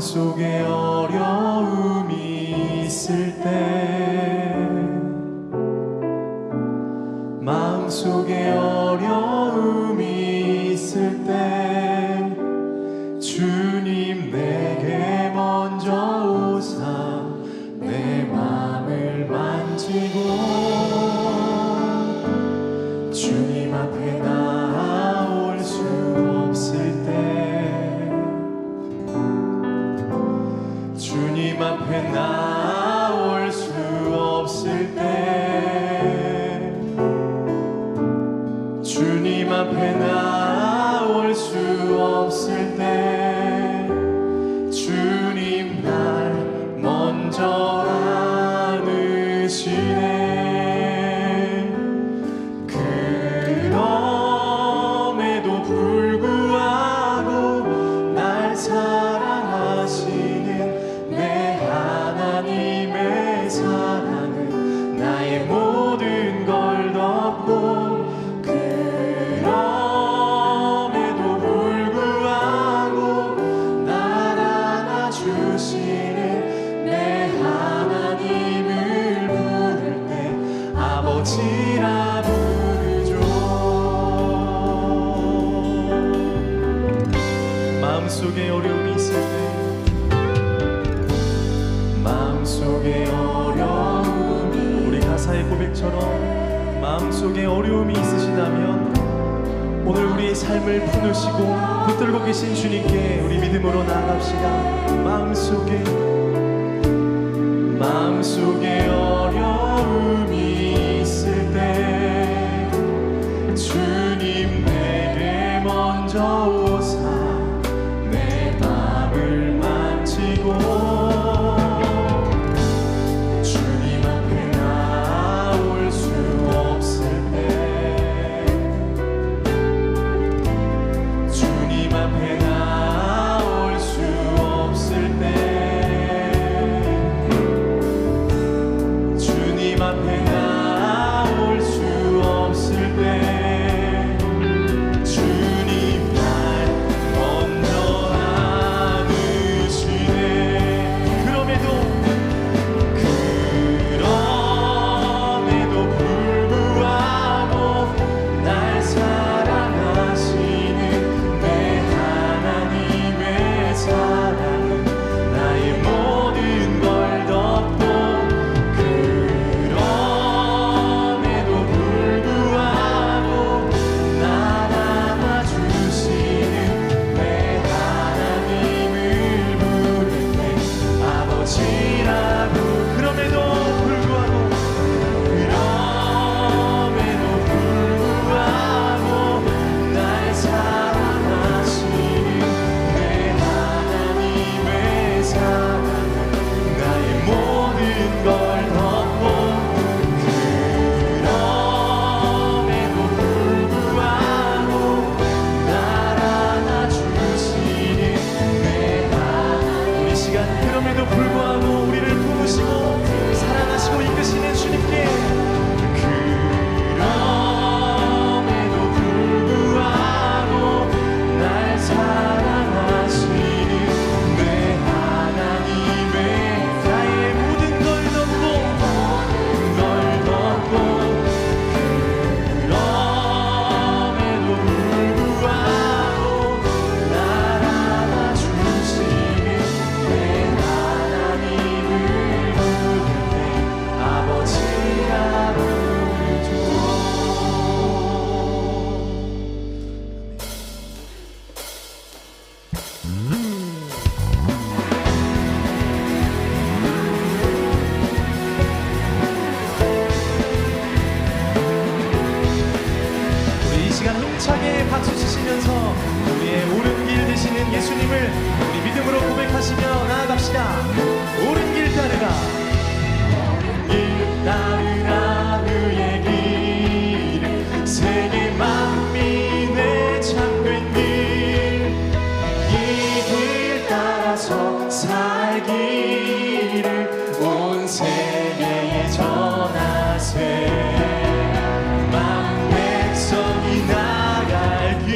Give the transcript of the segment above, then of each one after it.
마음속에 어려움이 있을 때, 마음속에 어려움이 있을 때 주님 내게 먼저 오사 내 맘을 만지고 주님 앞에 나올 수 없을 때, 주님 앞에 나올 수 없을 때, 주님 앞에 나올 수 없을 때 주님 날 먼저 안으시네. 그럼에도 불구하고 날 사랑하시는 내 하나님의 사랑은 나의 모든 걸 덮고, 그럼에도 불구하고 날 안아주시는 내 하나님을 부를 때 아버지라 부르죠. 마음속에 어려움이 있을 때, 마음속에 어려움이, 우리 가사의 고백처럼 마음속에 어려움이 있으시다면 오늘 우리의 삶을 품으시고 붙들고 계신 주님께 우리 믿음으로 나아갑시다. 마음속에 어려움이 있을 때 주님 내게 먼저 오사 내 맘을 만지고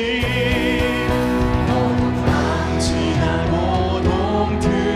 길 너무 지나고 동틀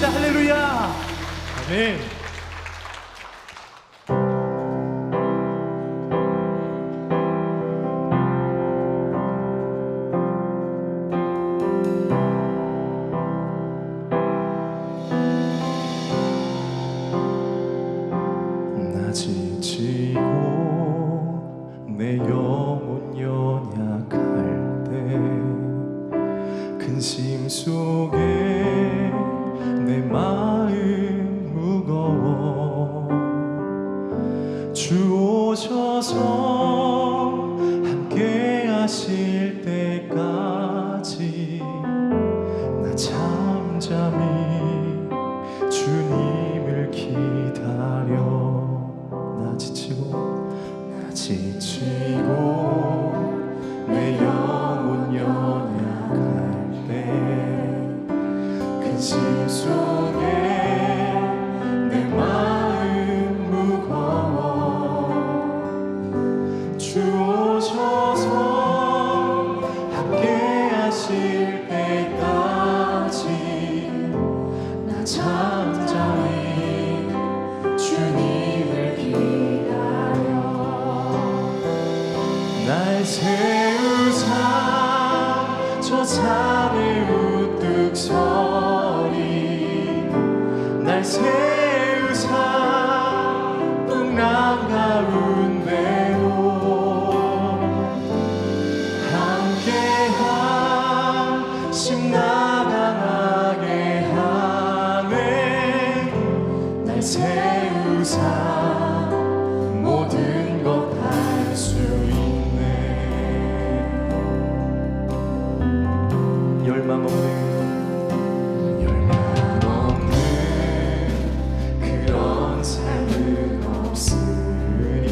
할렐루야. 아멘. 나 지치고 내 영혼 연약할 때 근심 속에 내 마음 무거워 주 오셔서 함께 하실 때까지 나 잠잠히 주님을 기다려 나 지치고 내 영혼 연약할 때 근심 속에 내 마음 무거워 주 오셔서 함께 하실 때까지 나 잠잠히 주님을 기다려 날 세우사 저 산을 우뚝 서리 날 세우사 풍랑 가운데로 함께하심 나 강하게 하네 날 세우사 모든 것 할 수 있네 열망 없는 그런 삶은 없으니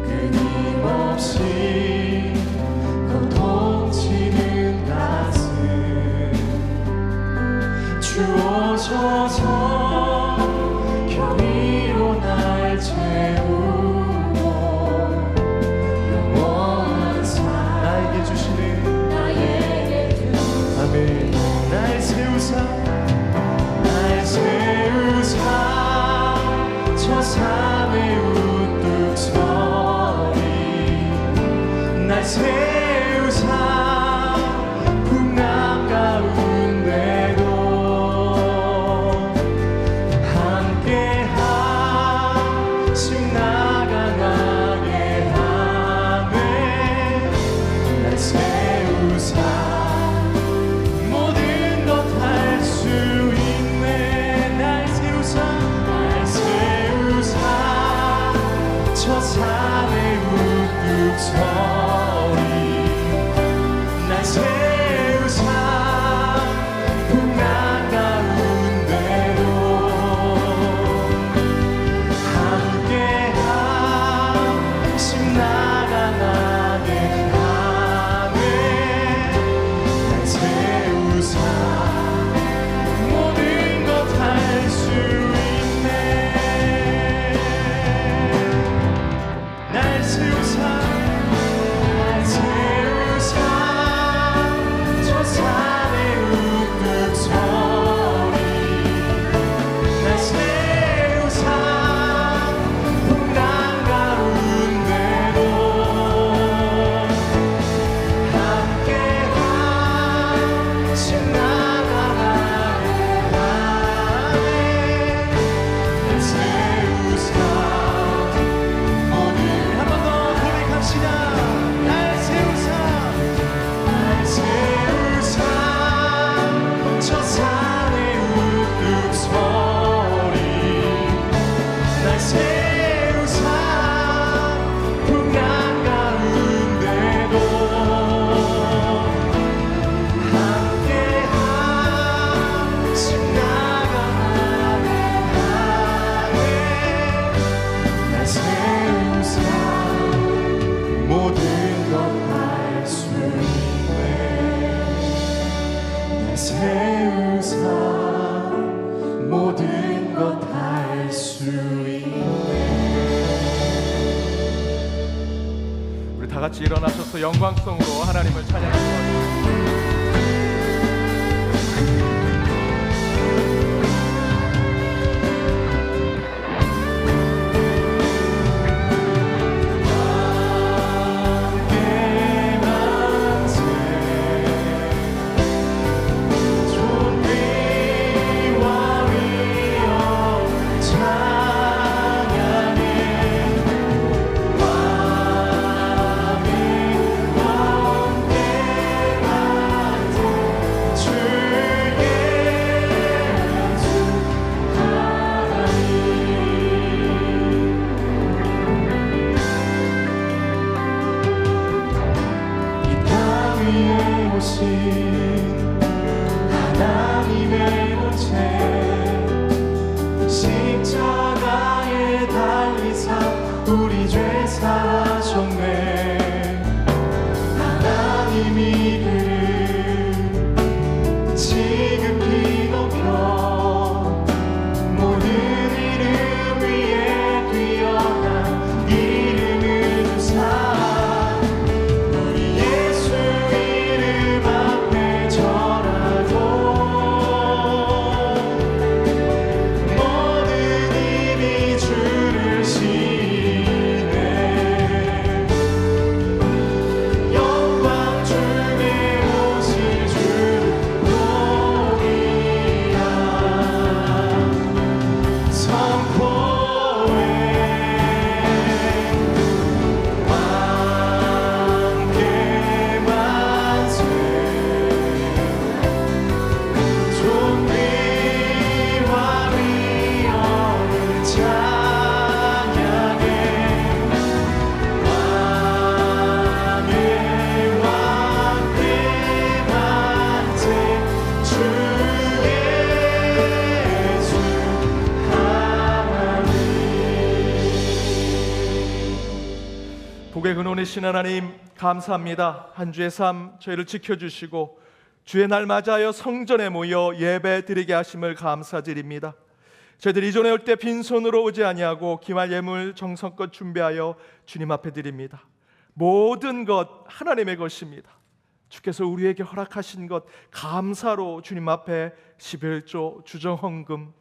끊임없이 고통치는 가슴 주어져서 경이로 날 채우고 영원한 삶 나에게 주시는 아멘 날 세우사 저 산에 우뚝 서리 날 세우사 풍랑 가운데도 함께하심 나 강하게 하네 날 세우사 모든 것 할 수 있네 날 세우사 저 산에 우뚝 서리 날 세우사 풍랑 가운데로 함께하심 나 강하게 하네 날 세우사 모든 것 할 수 있네 날 세우사 같이 일어나셔서 영광성으로 하나님을 찬양하시고 하나님의 본체 십자가에 달리사 우리 죄 사하셨네. 하나님이 그를 지극히 높여 모든 이름 위에 뛰어난 이름을 주사 복의 근원이신 하나님 감사합니다. 한 주의 삶 저희를 지켜주시고 주의 날 맞아요 성전에 모여 예배 드리게 하심을 감사드립니다. 저희들 이전에 올 때 빈손으로 오지 아니하고 기말 예물 정성껏 준비하여 주님 앞에 드립니다. 모든 것 하나님의 것입니다. 주께서 우리에게 허락하신 것 감사로 주님 앞에 11조 주정헌금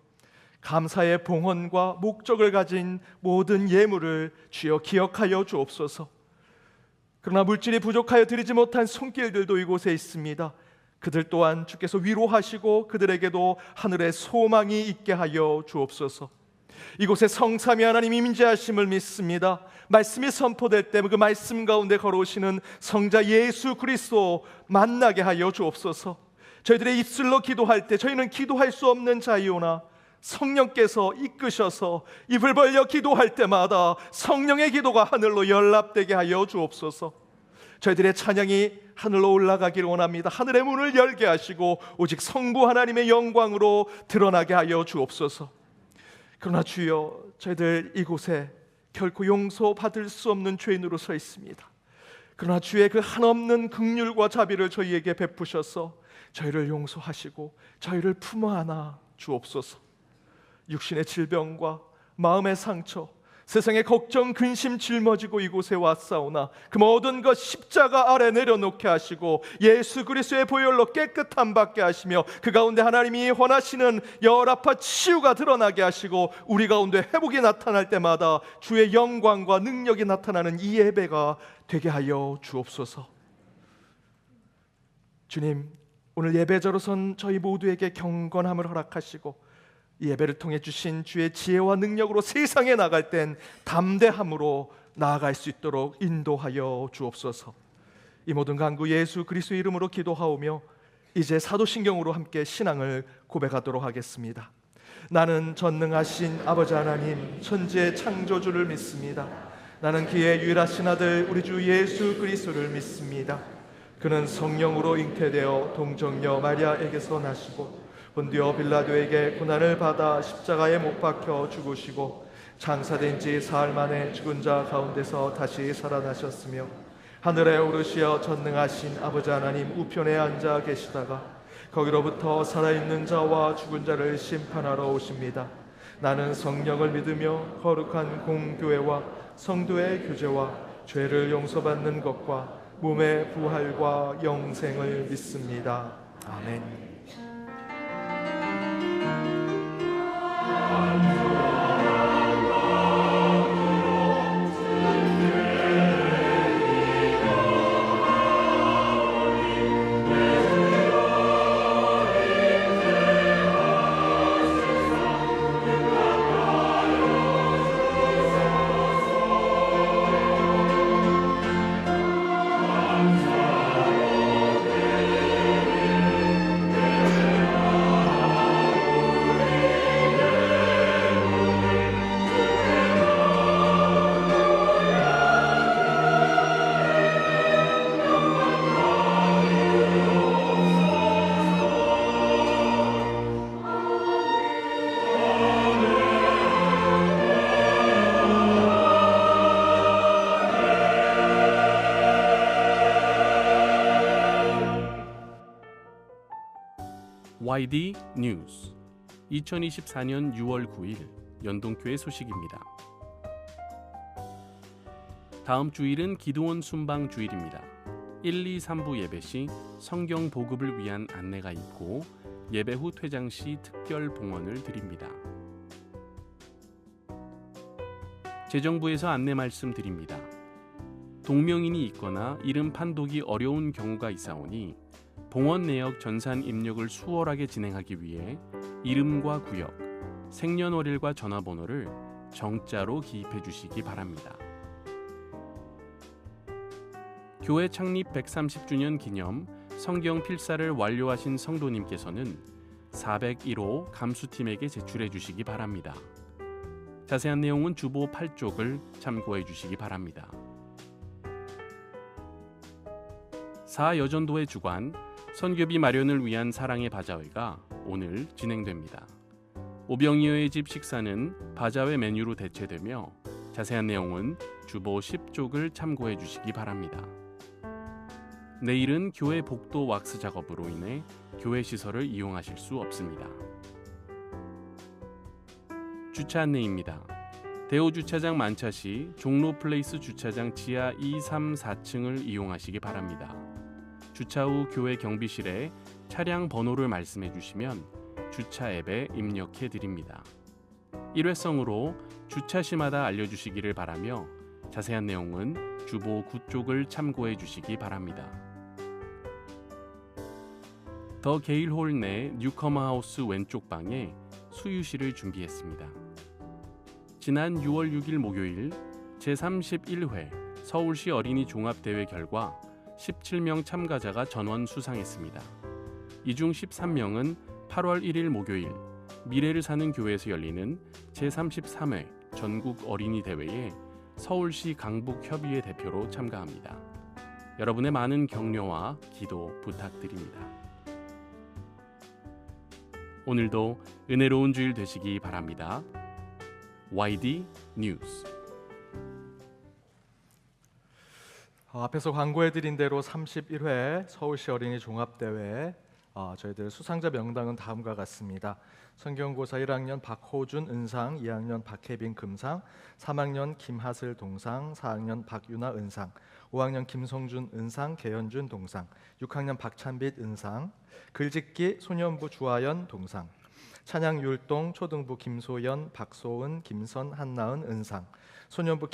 감사의 봉헌과 목적을 가진 모든 예물을 주여 기억하여 주옵소서. 그러나 물질이 부족하여 드리지 못한 손길들도 이곳에 있습니다. 그들 또한 주께서 위로하시고 그들에게도 하늘의 소망이 있게 하여 주옵소서. 이곳에 성삼위 하나님 임재하심을 믿습니다. 말씀이 선포될 때 그 말씀 가운데 걸어오시는 성자 예수 그리스도 만나게 하여 주옵소서. 저희들의 입술로 기도할 때 저희는 기도할 수 없는 자이오나 성령께서 이끄셔서 입을 벌려 기도할 때마다 성령의 기도가 하늘로 연락되게 하여 주옵소서. 저희들의 찬양이 하늘로 올라가기를 원합니다. 하늘의 문을 열게 하시고 오직 성부 하나님의 영광으로 드러나게 하여 주옵소서. 그러나 주여, 저희들 이곳에 결코 용서받을 수 없는 죄인으로 서 있습니다. 그러나 주의 그 한없는 긍휼과 자비를 저희에게 베푸셔서 저희를 용서하시고 저희를 품어 안아 주옵소서. 육신의 질병과 마음의 상처, 세상의 걱정, 근심 짊어지고 이곳에 왔사오나 그 모든 것 십자가 아래 내려놓게 하시고 예수 그리스도의 보혈로 깨끗함 받게 하시며 그 가운데 하나님이 원하시는 열아파 치유가 드러나게 하시고 우리 가운데 회복이 나타날 때마다 주의 영광과 능력이 나타나는 이 예배가 되게 하여 주옵소서. 주님, 오늘 예배자로선 저희 모두에게 경건함을 허락하시고 이 예배를 통해 주신 주의 지혜와 능력으로 세상에 나갈 땐 담대함으로 나아갈 수 있도록 인도하여 주옵소서. 이 모든 간구 예수 그리스도의 이름으로 기도하오며 이제 사도신경으로 함께 신앙을 고백하도록 하겠습니다. 나는 전능하신 아버지 하나님 천지의 창조주를 믿습니다. 나는 그의 유일하신 아들 우리 주 예수 그리스도를 믿습니다. 그는 성령으로 잉태되어 동정녀 마리아에게서 나시고 본디오 빌라도에게 고난을 받아 십자가에 못 박혀 죽으시고 장사된 지 사흘 만에 죽은 자 가운데서 다시 살아나셨으며 하늘에 오르시어 전능하신 아버지 하나님 우편에 앉아 계시다가 거기로부터 살아있는 자와 죽은 자를 심판하러 오십니다. 나는 성령을 믿으며 거룩한 공교회와 성도의 교제와 죄를 용서받는 것과 몸의 부활과 영생을 믿습니다. 아멘. YD 뉴스 2024년 6월 9일 연동교회 소식입니다. 다음 주일은 기도원 순방 주일입니다. 1, 2, 3부 예배 시 성경 보급을 위한 안내가 있고 예배 후 퇴장 시 특별 봉헌을 드립니다. 재정부에서 안내 말씀드립니다. 동명인이 있거나 이름 판독이 어려운 경우가 있사오니 봉헌 내역 전산 입력을 수월하게 진행하기 위해 이름과 구역, 생년월일과 전화번호를 정자로 기입해 주시기 바랍니다. 교회 창립 130주년 기념 성경 필사를 완료하신 성도님께서는 401호 감수팀에게 제출해 주시기 바랍니다. 자세한 내용은 주보 8쪽을 참고해 주시기 바랍니다. 사여전도회 주관 선교비 마련을 위한 사랑의 바자회가 오늘 진행됩니다. 오병이어의 집 식사는 바자회 메뉴로 대체되며 자세한 내용은 주보 10쪽을 참고해 주시기 바랍니다. 내일은 교회 복도 왁스 작업으로 인해 교회 시설을 이용하실 수 없습니다. 주차 안내입니다. 대호주차장 만차 시 종로플레이스 주차장 지하 2, 3, 4층을 이용하시기 바랍니다. 주차 후 교회 경비실에 차량 번호를 말씀해 주시면 주차 앱에 입력해 드립니다. 일회성으로 주차 시마다 알려주시기를 바라며 자세한 내용은 주보 9쪽을 참고해 주시기 바랍니다. 더 게일홀 내 뉴커머 하우스 왼쪽 방에 수유실을 준비했습니다. 지난 6월 6일 목요일 제31회 서울시 어린이 종합대회 결과 17명 참가자가 전원 수상했습니다. 이 중 13명은 8월 1일 목요일 미래를 사는 교회에서 열리는 제33회 전국 어린이 대회에 서울시 강북협의회 대표로 참가합니다. 여러분의 많은 격려와 기도 부탁드립니다. 오늘도 은혜로운 주일 되시기 바랍니다. YD 뉴스. 앞에서 광고해드린 대로 31회 서울시 어린이 종합대회 저희들 수상자 명단은 다음과 같습니다. 성경고사 1학년 박호준 은상, 2학년 박혜빈 금상, 3학년 김하슬 동상, 4학년 박유나 은상, 5학년 김성준 은상, 개현준 동상, 6학년 박찬빛 은상, 글짓기 소년부 주하연 동상, 찬양 율동 초등부 김소연, 박소은, 김선, 한나은 은상, 소년부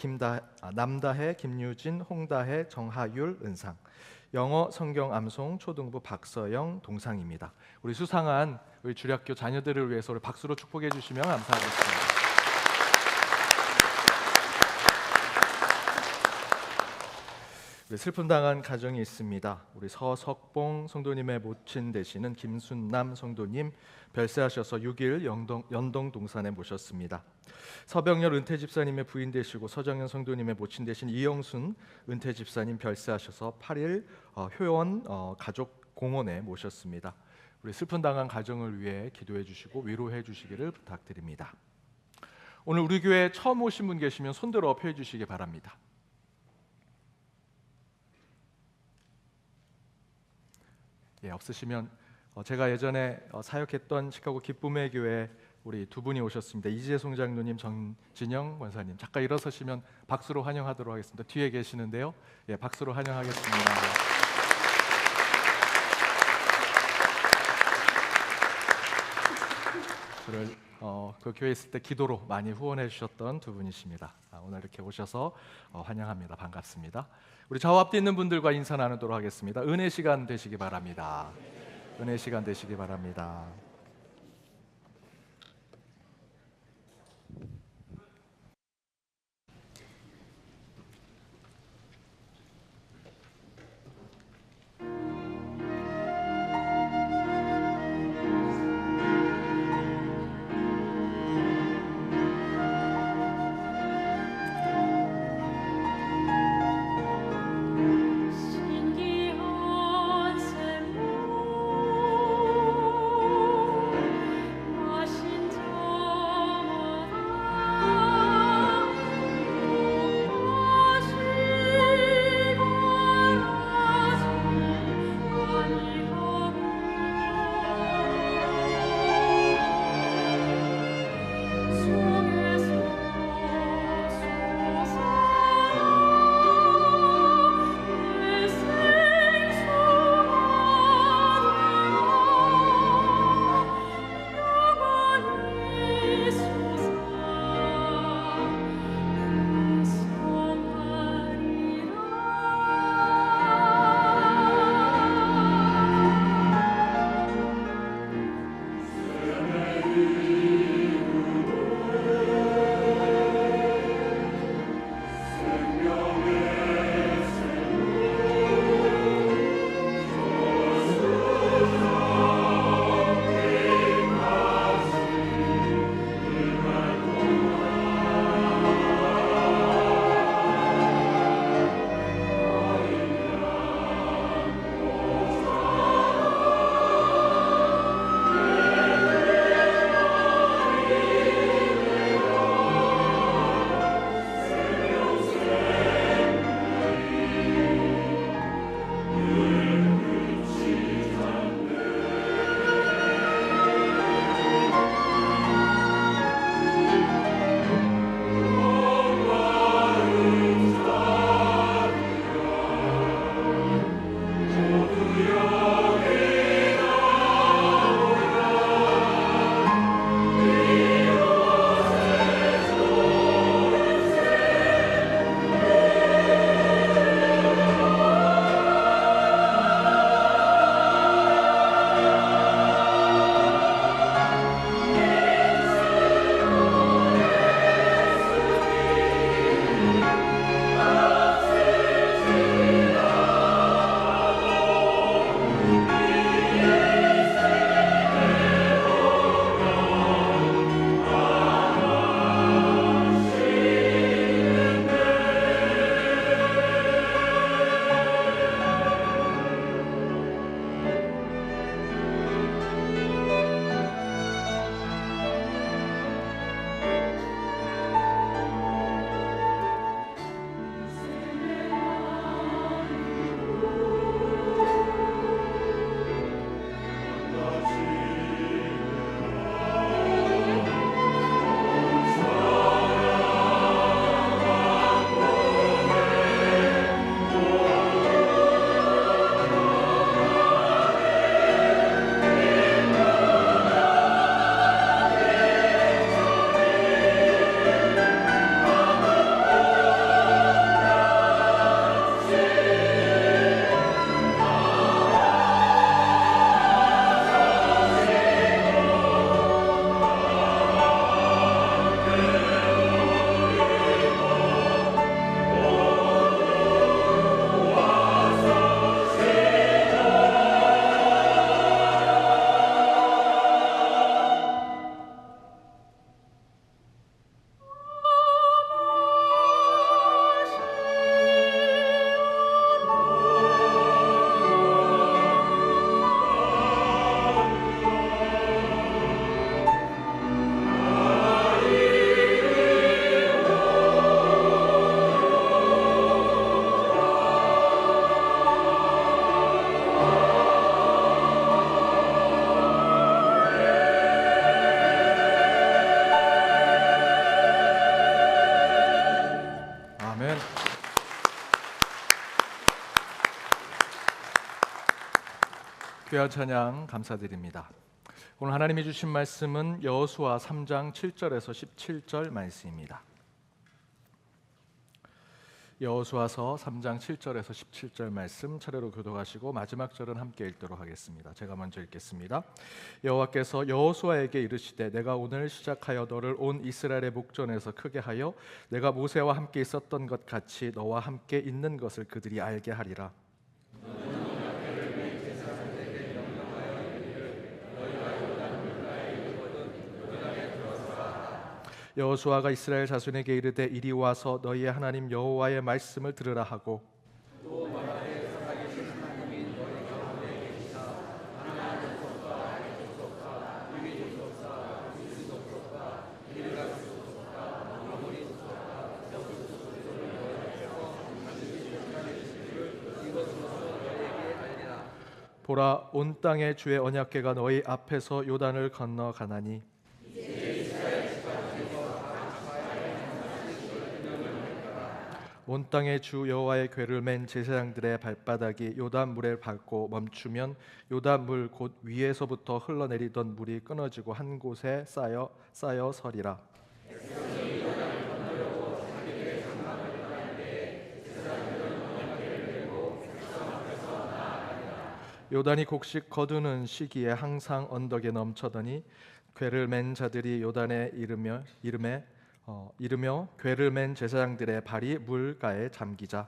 남다혜, 김유진, 홍다혜, 정하율 은상, 영어 성경 암송 초등부 박서영 동상입니다. 우리 수상한 우리 주일학교 자녀들을 위해서 우리 박수로 축복해 주시면 감사하겠습니다. 슬픔 당한 가정이 있습니다. 우리 서석봉 성도님의 모친 되시는 김순남 성도님 별세하셔서 6일 연동 동산에 모셨습니다. 서병열 은퇴 집사님의 부인 되시고 서정현 성도님의 모친 되신 이영순 은퇴 집사님 별세하셔서 8일 효원 가족 공원에 모셨습니다. 우리 슬픔 당한 가정을 위해 기도해 주시고 위로해 주시기를 부탁드립니다. 오늘 우리 교회 처음 오신 분 계시면 손들어 펴 주시기 바랍니다. 없으시면 제가 예전에 사역했던 시카고 기쁨의 교회 우리 두 분이 오셨습니다. 이지혜 송장로님, 정진영 권사님. 잠깐 일어서시면 박수로 환영하도록 하겠습니다. 뒤에 계시는데요. 박수로 환영하겠습니다. 저를 그 교회에 있을 때 기도로 많이 후원해 주셨던 두 분이십니다. 오늘 이렇게 오셔서 환영합니다. 반갑습니다. 우리 좌우 앞뒤 있는 분들과 인사 나누도록 하겠습니다. 은혜 시간 되시기 바랍니다. 은혜 시간 되시기 바랍니다. 신기한 샘물 귀한 찬양 감사드립니다. 오늘 하나님이 주신 말씀은 여호수아 3장 7절에서 17절 말씀입니다. 여호수아서 3장 7절에서 17절 말씀 차례로 교독하시고 마지막 절은 함께 읽도록 하겠습니다. 제가 먼저 읽겠습니다. 여호와께서 여호수아에게 이르시되 내가 오늘 시작하여 너를 온 이스라엘의 목전에서 크게 하여 내가 모세와 함께 있었던 것 같이 너와 함께 있는 것을 그들이 알게 하리라. 여호수아가 이스라엘 자손에게 이르되 이리 와서 너희의 하나님 여호와의 말씀을 들으라 하고 보라 온 땅의 주의 언약궤가 너희 앞에서 요단을 건너 가나니 온 땅의 주 여호와의 궤를 맨 제사장들의 발바닥이 요단 물에 밟고 멈추면 요단 물 곧 위에서부터 흘러내리던 물이 끊어지고 한 곳에 쌓여 서리라. 요단이 곡식 거두는 시기에 항상 언덕에 넘쳐더니 궤를 맨 자들이 요단에 이르며 궤를 맨 제사장들의 발이 물가에 잠기자.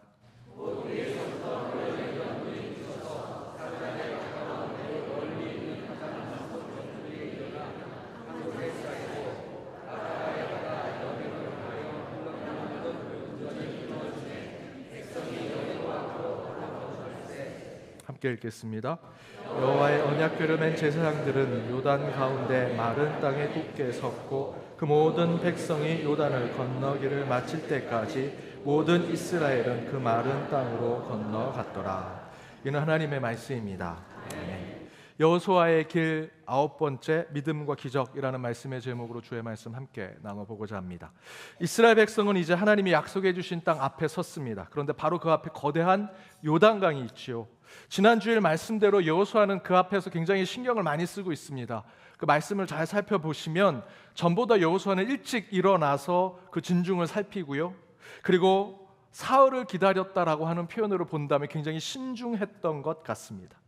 함께 읽겠습니다. 여호와의 언약궤를 맨 제사장들은 요단 가운데 마른 땅에 굳게 섰고 그 모든 백성이 요단을 건너기를 마칠 때까지 모든 이스라엘은 그 마른 땅으로 건너갔더라. 이는 하나님의 말씀입니다. 아멘. 여호수아의 길 9번째 믿음과 기적이라는 말씀의 제목으로 주의 말씀 함께 나눠보고자 합니다. 이스라엘 백성은 이제 하나님이 약속해 주신 땅 앞에 섰습니다. 그런데 바로 그 앞에 거대한 요단강이 있지요. 지난주일 말씀대로 여호수아는 그 앞에서 굉장히 신경을 많이 쓰고 있습니다. 그 말씀을 잘 살펴보시면 전보다 여호수아는 일찍 일어나서 그 진중을 살피고요. 그리고 사흘을 기다렸다라고 하는 표현으로 본다면 굉장히 신중했던 것 같습니다.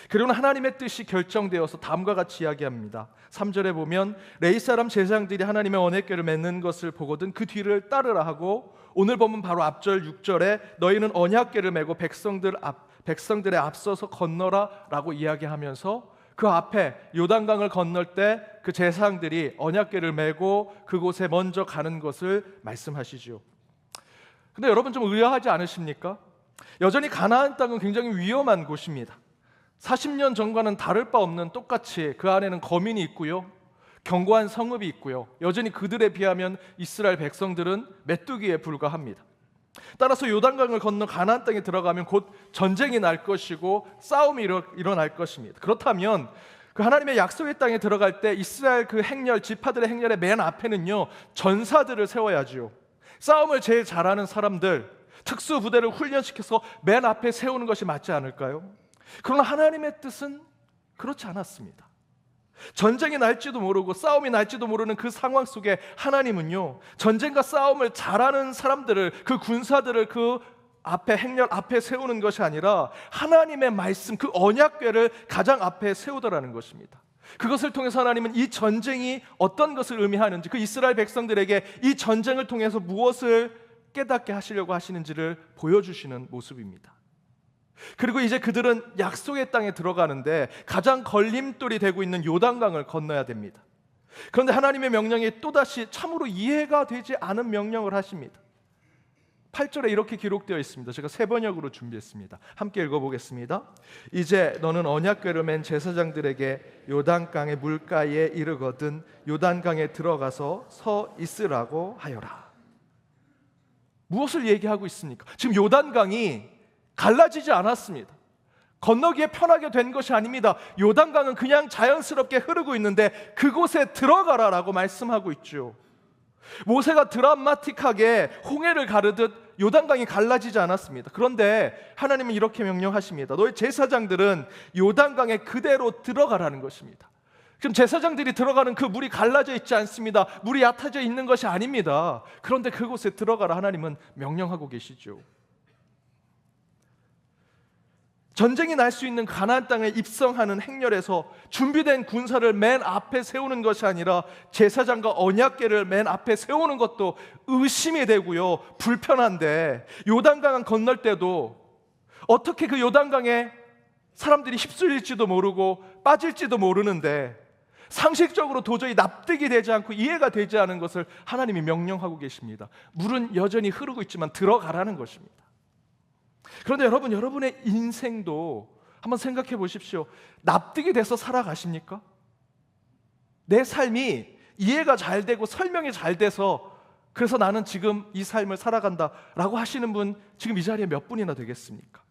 그리고 하나님의 뜻이 결정되어서 다음과 같이 이야기합니다. 3절에 보면 레위 사람 제사장들이 하나님의 언약궤를 맺는 것을 보거든 그 뒤를 따르라 하고, 오늘 보면 바로 앞절 6절에 너희는 언약궤를 메고 백성들의 앞서서 건너라 라고 이야기하면서 그 앞에 요단강을 건널 때 그 제사장들이 언약궤를 메고 그곳에 먼저 가는 것을 말씀하시죠. 근데 여러분 좀 의아하지 않으십니까? 여전히 가나안 땅은 굉장히 위험한 곳입니다. 40년 전과는 다를 바 없는 똑같이 그 안에는 거민이 있고요, 견고한 성읍이 있고요, 여전히 그들에 비하면 이스라엘 백성들은 메뚜기에 불과합니다. 따라서 요단강을 건너 가나안 땅에 들어가면 곧 전쟁이 날 것이고 싸움이 일어날 것입니다. 그렇다면 그 하나님의 약속의 땅에 들어갈 때 이스라엘 그 행렬, 지파들의 행렬의 맨 앞에는요 전사들을 세워야지요. 싸움을 제일 잘하는 사람들, 특수부대를 훈련시켜서 맨 앞에 세우는 것이 맞지 않을까요? 그러나 하나님의 뜻은 그렇지 않았습니다. 전쟁이 날지도 모르고 싸움이 날지도 모르는 그 상황 속에 하나님은요 전쟁과 싸움을 잘하는 사람들을, 그 군사들을 그 앞에 행렬 앞에 세우는 것이 아니라 하나님의 말씀, 그 언약궤를 가장 앞에 세우더라는 것입니다. 그것을 통해서 하나님은 이 전쟁이 어떤 것을 의미하는지, 그 이스라엘 백성들에게 이 전쟁을 통해서 무엇을 깨닫게 하시려고 하시는지를 보여주시는 모습입니다. 그리고 이제 그들은 약속의 땅에 들어가는데 가장 걸림돌이 되고 있는 요단강을 건너야 됩니다. 그런데 하나님의 명령이 또다시 참으로 이해가 되지 않은 명령을 하십니다. 8절에 이렇게 기록되어 있습니다. 제가 새 번역으로 준비했습니다. 함께 읽어보겠습니다. 이제 너는 언약궤를 맨 제사장들에게 요단강의 물가에 이르거든 요단강에 들어가서 서 있으라고 하여라. 무엇을 얘기하고 있습니까? 지금 요단강이 갈라지지 않았습니다. 건너기에 편하게 된 것이 아닙니다. 요단강은 그냥 자연스럽게 흐르고 있는데 그곳에 들어가라라고 말씀하고 있죠. 모세가 드라마틱하게 홍해를 가르듯 요단강이 갈라지지 않았습니다. 그런데 하나님은 이렇게 명령하십니다. 너희 제사장들은 요단강에 그대로 들어가라는 것입니다. 지금 제사장들이 들어가는 그 물이 갈라져 있지 않습니다. 물이 얕아져 있는 것이 아닙니다. 그런데 그곳에 들어가라 하나님은 명령하고 계시죠. 전쟁이 날 수 있는 가나안 땅에 입성하는 행렬에서 준비된 군사를 맨 앞에 세우는 것이 아니라 제사장과 언약궤를 맨 앞에 세우는 것도 의심이 되고요, 불편한데, 요단강 건널 때도 어떻게 그 요단강에 사람들이 휩쓸릴지도 모르고 빠질지도 모르는데 상식적으로 도저히 납득이 되지 않고 이해가 되지 않은 것을 하나님이 명령하고 계십니다. 물은 여전히 흐르고 있지만 들어가라는 것입니다. 그런데 여러분, 여러분의 인생도 한번 생각해 보십시오. 납득이 돼서 살아가십니까? 내 삶이 이해가 잘 되고 설명이 잘 돼서 그래서 나는 지금 이 삶을 살아간다라고 하시는 분 지금 이 자리에 몇 분이나 되겠습니까?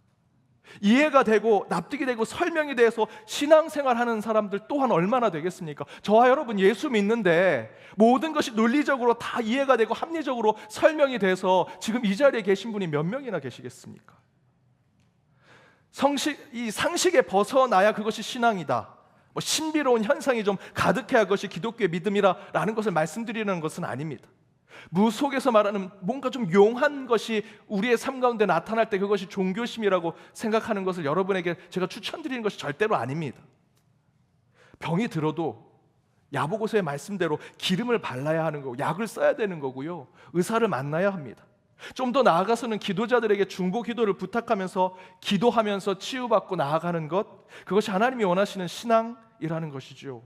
이해가 되고 납득이 되고 설명이 돼서 신앙생활하는 사람들 또한 얼마나 되겠습니까? 저와 여러분 예수 믿는데 모든 것이 논리적으로 다 이해가 되고 합리적으로 설명이 돼서 지금 이 자리에 계신 분이 몇 명이나 계시겠습니까? 이 상식에 벗어나야 그것이 신앙이다, 신비로운 현상이 좀 가득해야 그것이 기독교의 믿음이라는 것을 말씀드리는 것은 아닙니다. 무 속에서 말하는 뭔가 좀 용한 것이 우리의 삶 가운데 나타날 때 그것이 종교심이라고 생각하는 것을 여러분에게 제가 추천드리는 것이 절대로 아닙니다. 병이 들어도 야보고서의 말씀대로 기름을 발라야 하는 거고 약을 써야 되는 거고요, 의사를 만나야 합니다. 좀 더 나아가서는 기도자들에게 중보 기도를 부탁하면서 기도하면서 치유받고 나아가는 것, 그것이 하나님이 원하시는 신앙이라는 것이죠.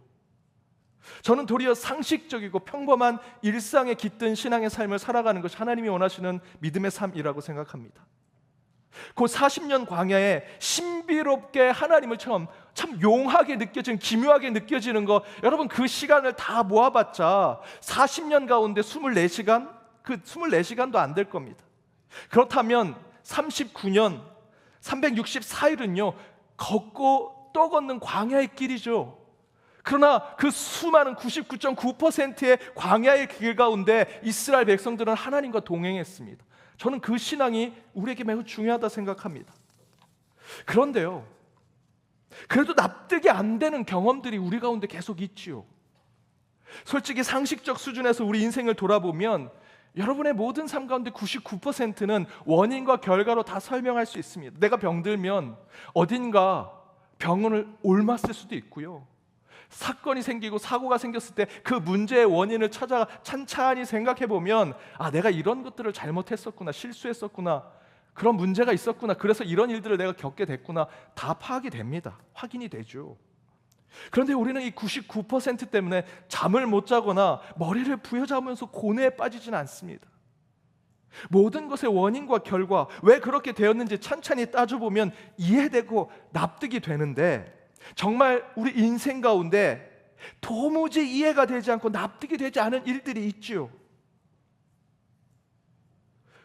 저는 도리어 상식적이고 평범한 일상에 깃든 신앙의 삶을 살아가는 것이 하나님이 원하시는 믿음의 삶이라고 생각합니다. 그 40년 광야에 신비롭게 하나님을 참 용하게 느껴지는, 기묘하게 느껴지는 거, 여러분 그 시간을 다 모아봤자 40년 가운데 24시간? 그 24시간도 안 될 겁니다. 그렇다면 39년 364일은요 걷고 또 걷는 광야의 길이죠. 그러나 그 수많은 99.9%의 광야의 길 가운데 이스라엘 백성들은 하나님과 동행했습니다. 저는 그 신앙이 우리에게 매우 중요하다 생각합니다. 그런데요, 그래도 납득이 안 되는 경험들이 우리 가운데 계속 있지요. 솔직히 상식적 수준에서 우리 인생을 돌아보면 여러분의 모든 삶 가운데 99%는 원인과 결과로 다 설명할 수 있습니다. 내가 병들면 어딘가 병원을 옮았을 수도 있고요, 사건이 생기고 사고가 생겼을 때 그 문제의 원인을 찾아 찬찬히 생각해 보면, 아, 내가 이런 것들을 잘못했었구나, 실수했었구나, 그런 문제가 있었구나, 그래서 이런 일들을 내가 겪게 됐구나, 다 파악이 됩니다. 확인이 되죠. 그런데 우리는 이 99% 때문에 잠을 못 자거나 머리를 부여잡으면서 고뇌에 빠지지는 않습니다. 모든 것의 원인과 결과, 왜 그렇게 되었는지 찬찬히 따져보면 이해되고 납득이 되는데, 정말 우리 인생 가운데 도무지 이해가 되지 않고 납득이 되지 않은 일들이 있지요.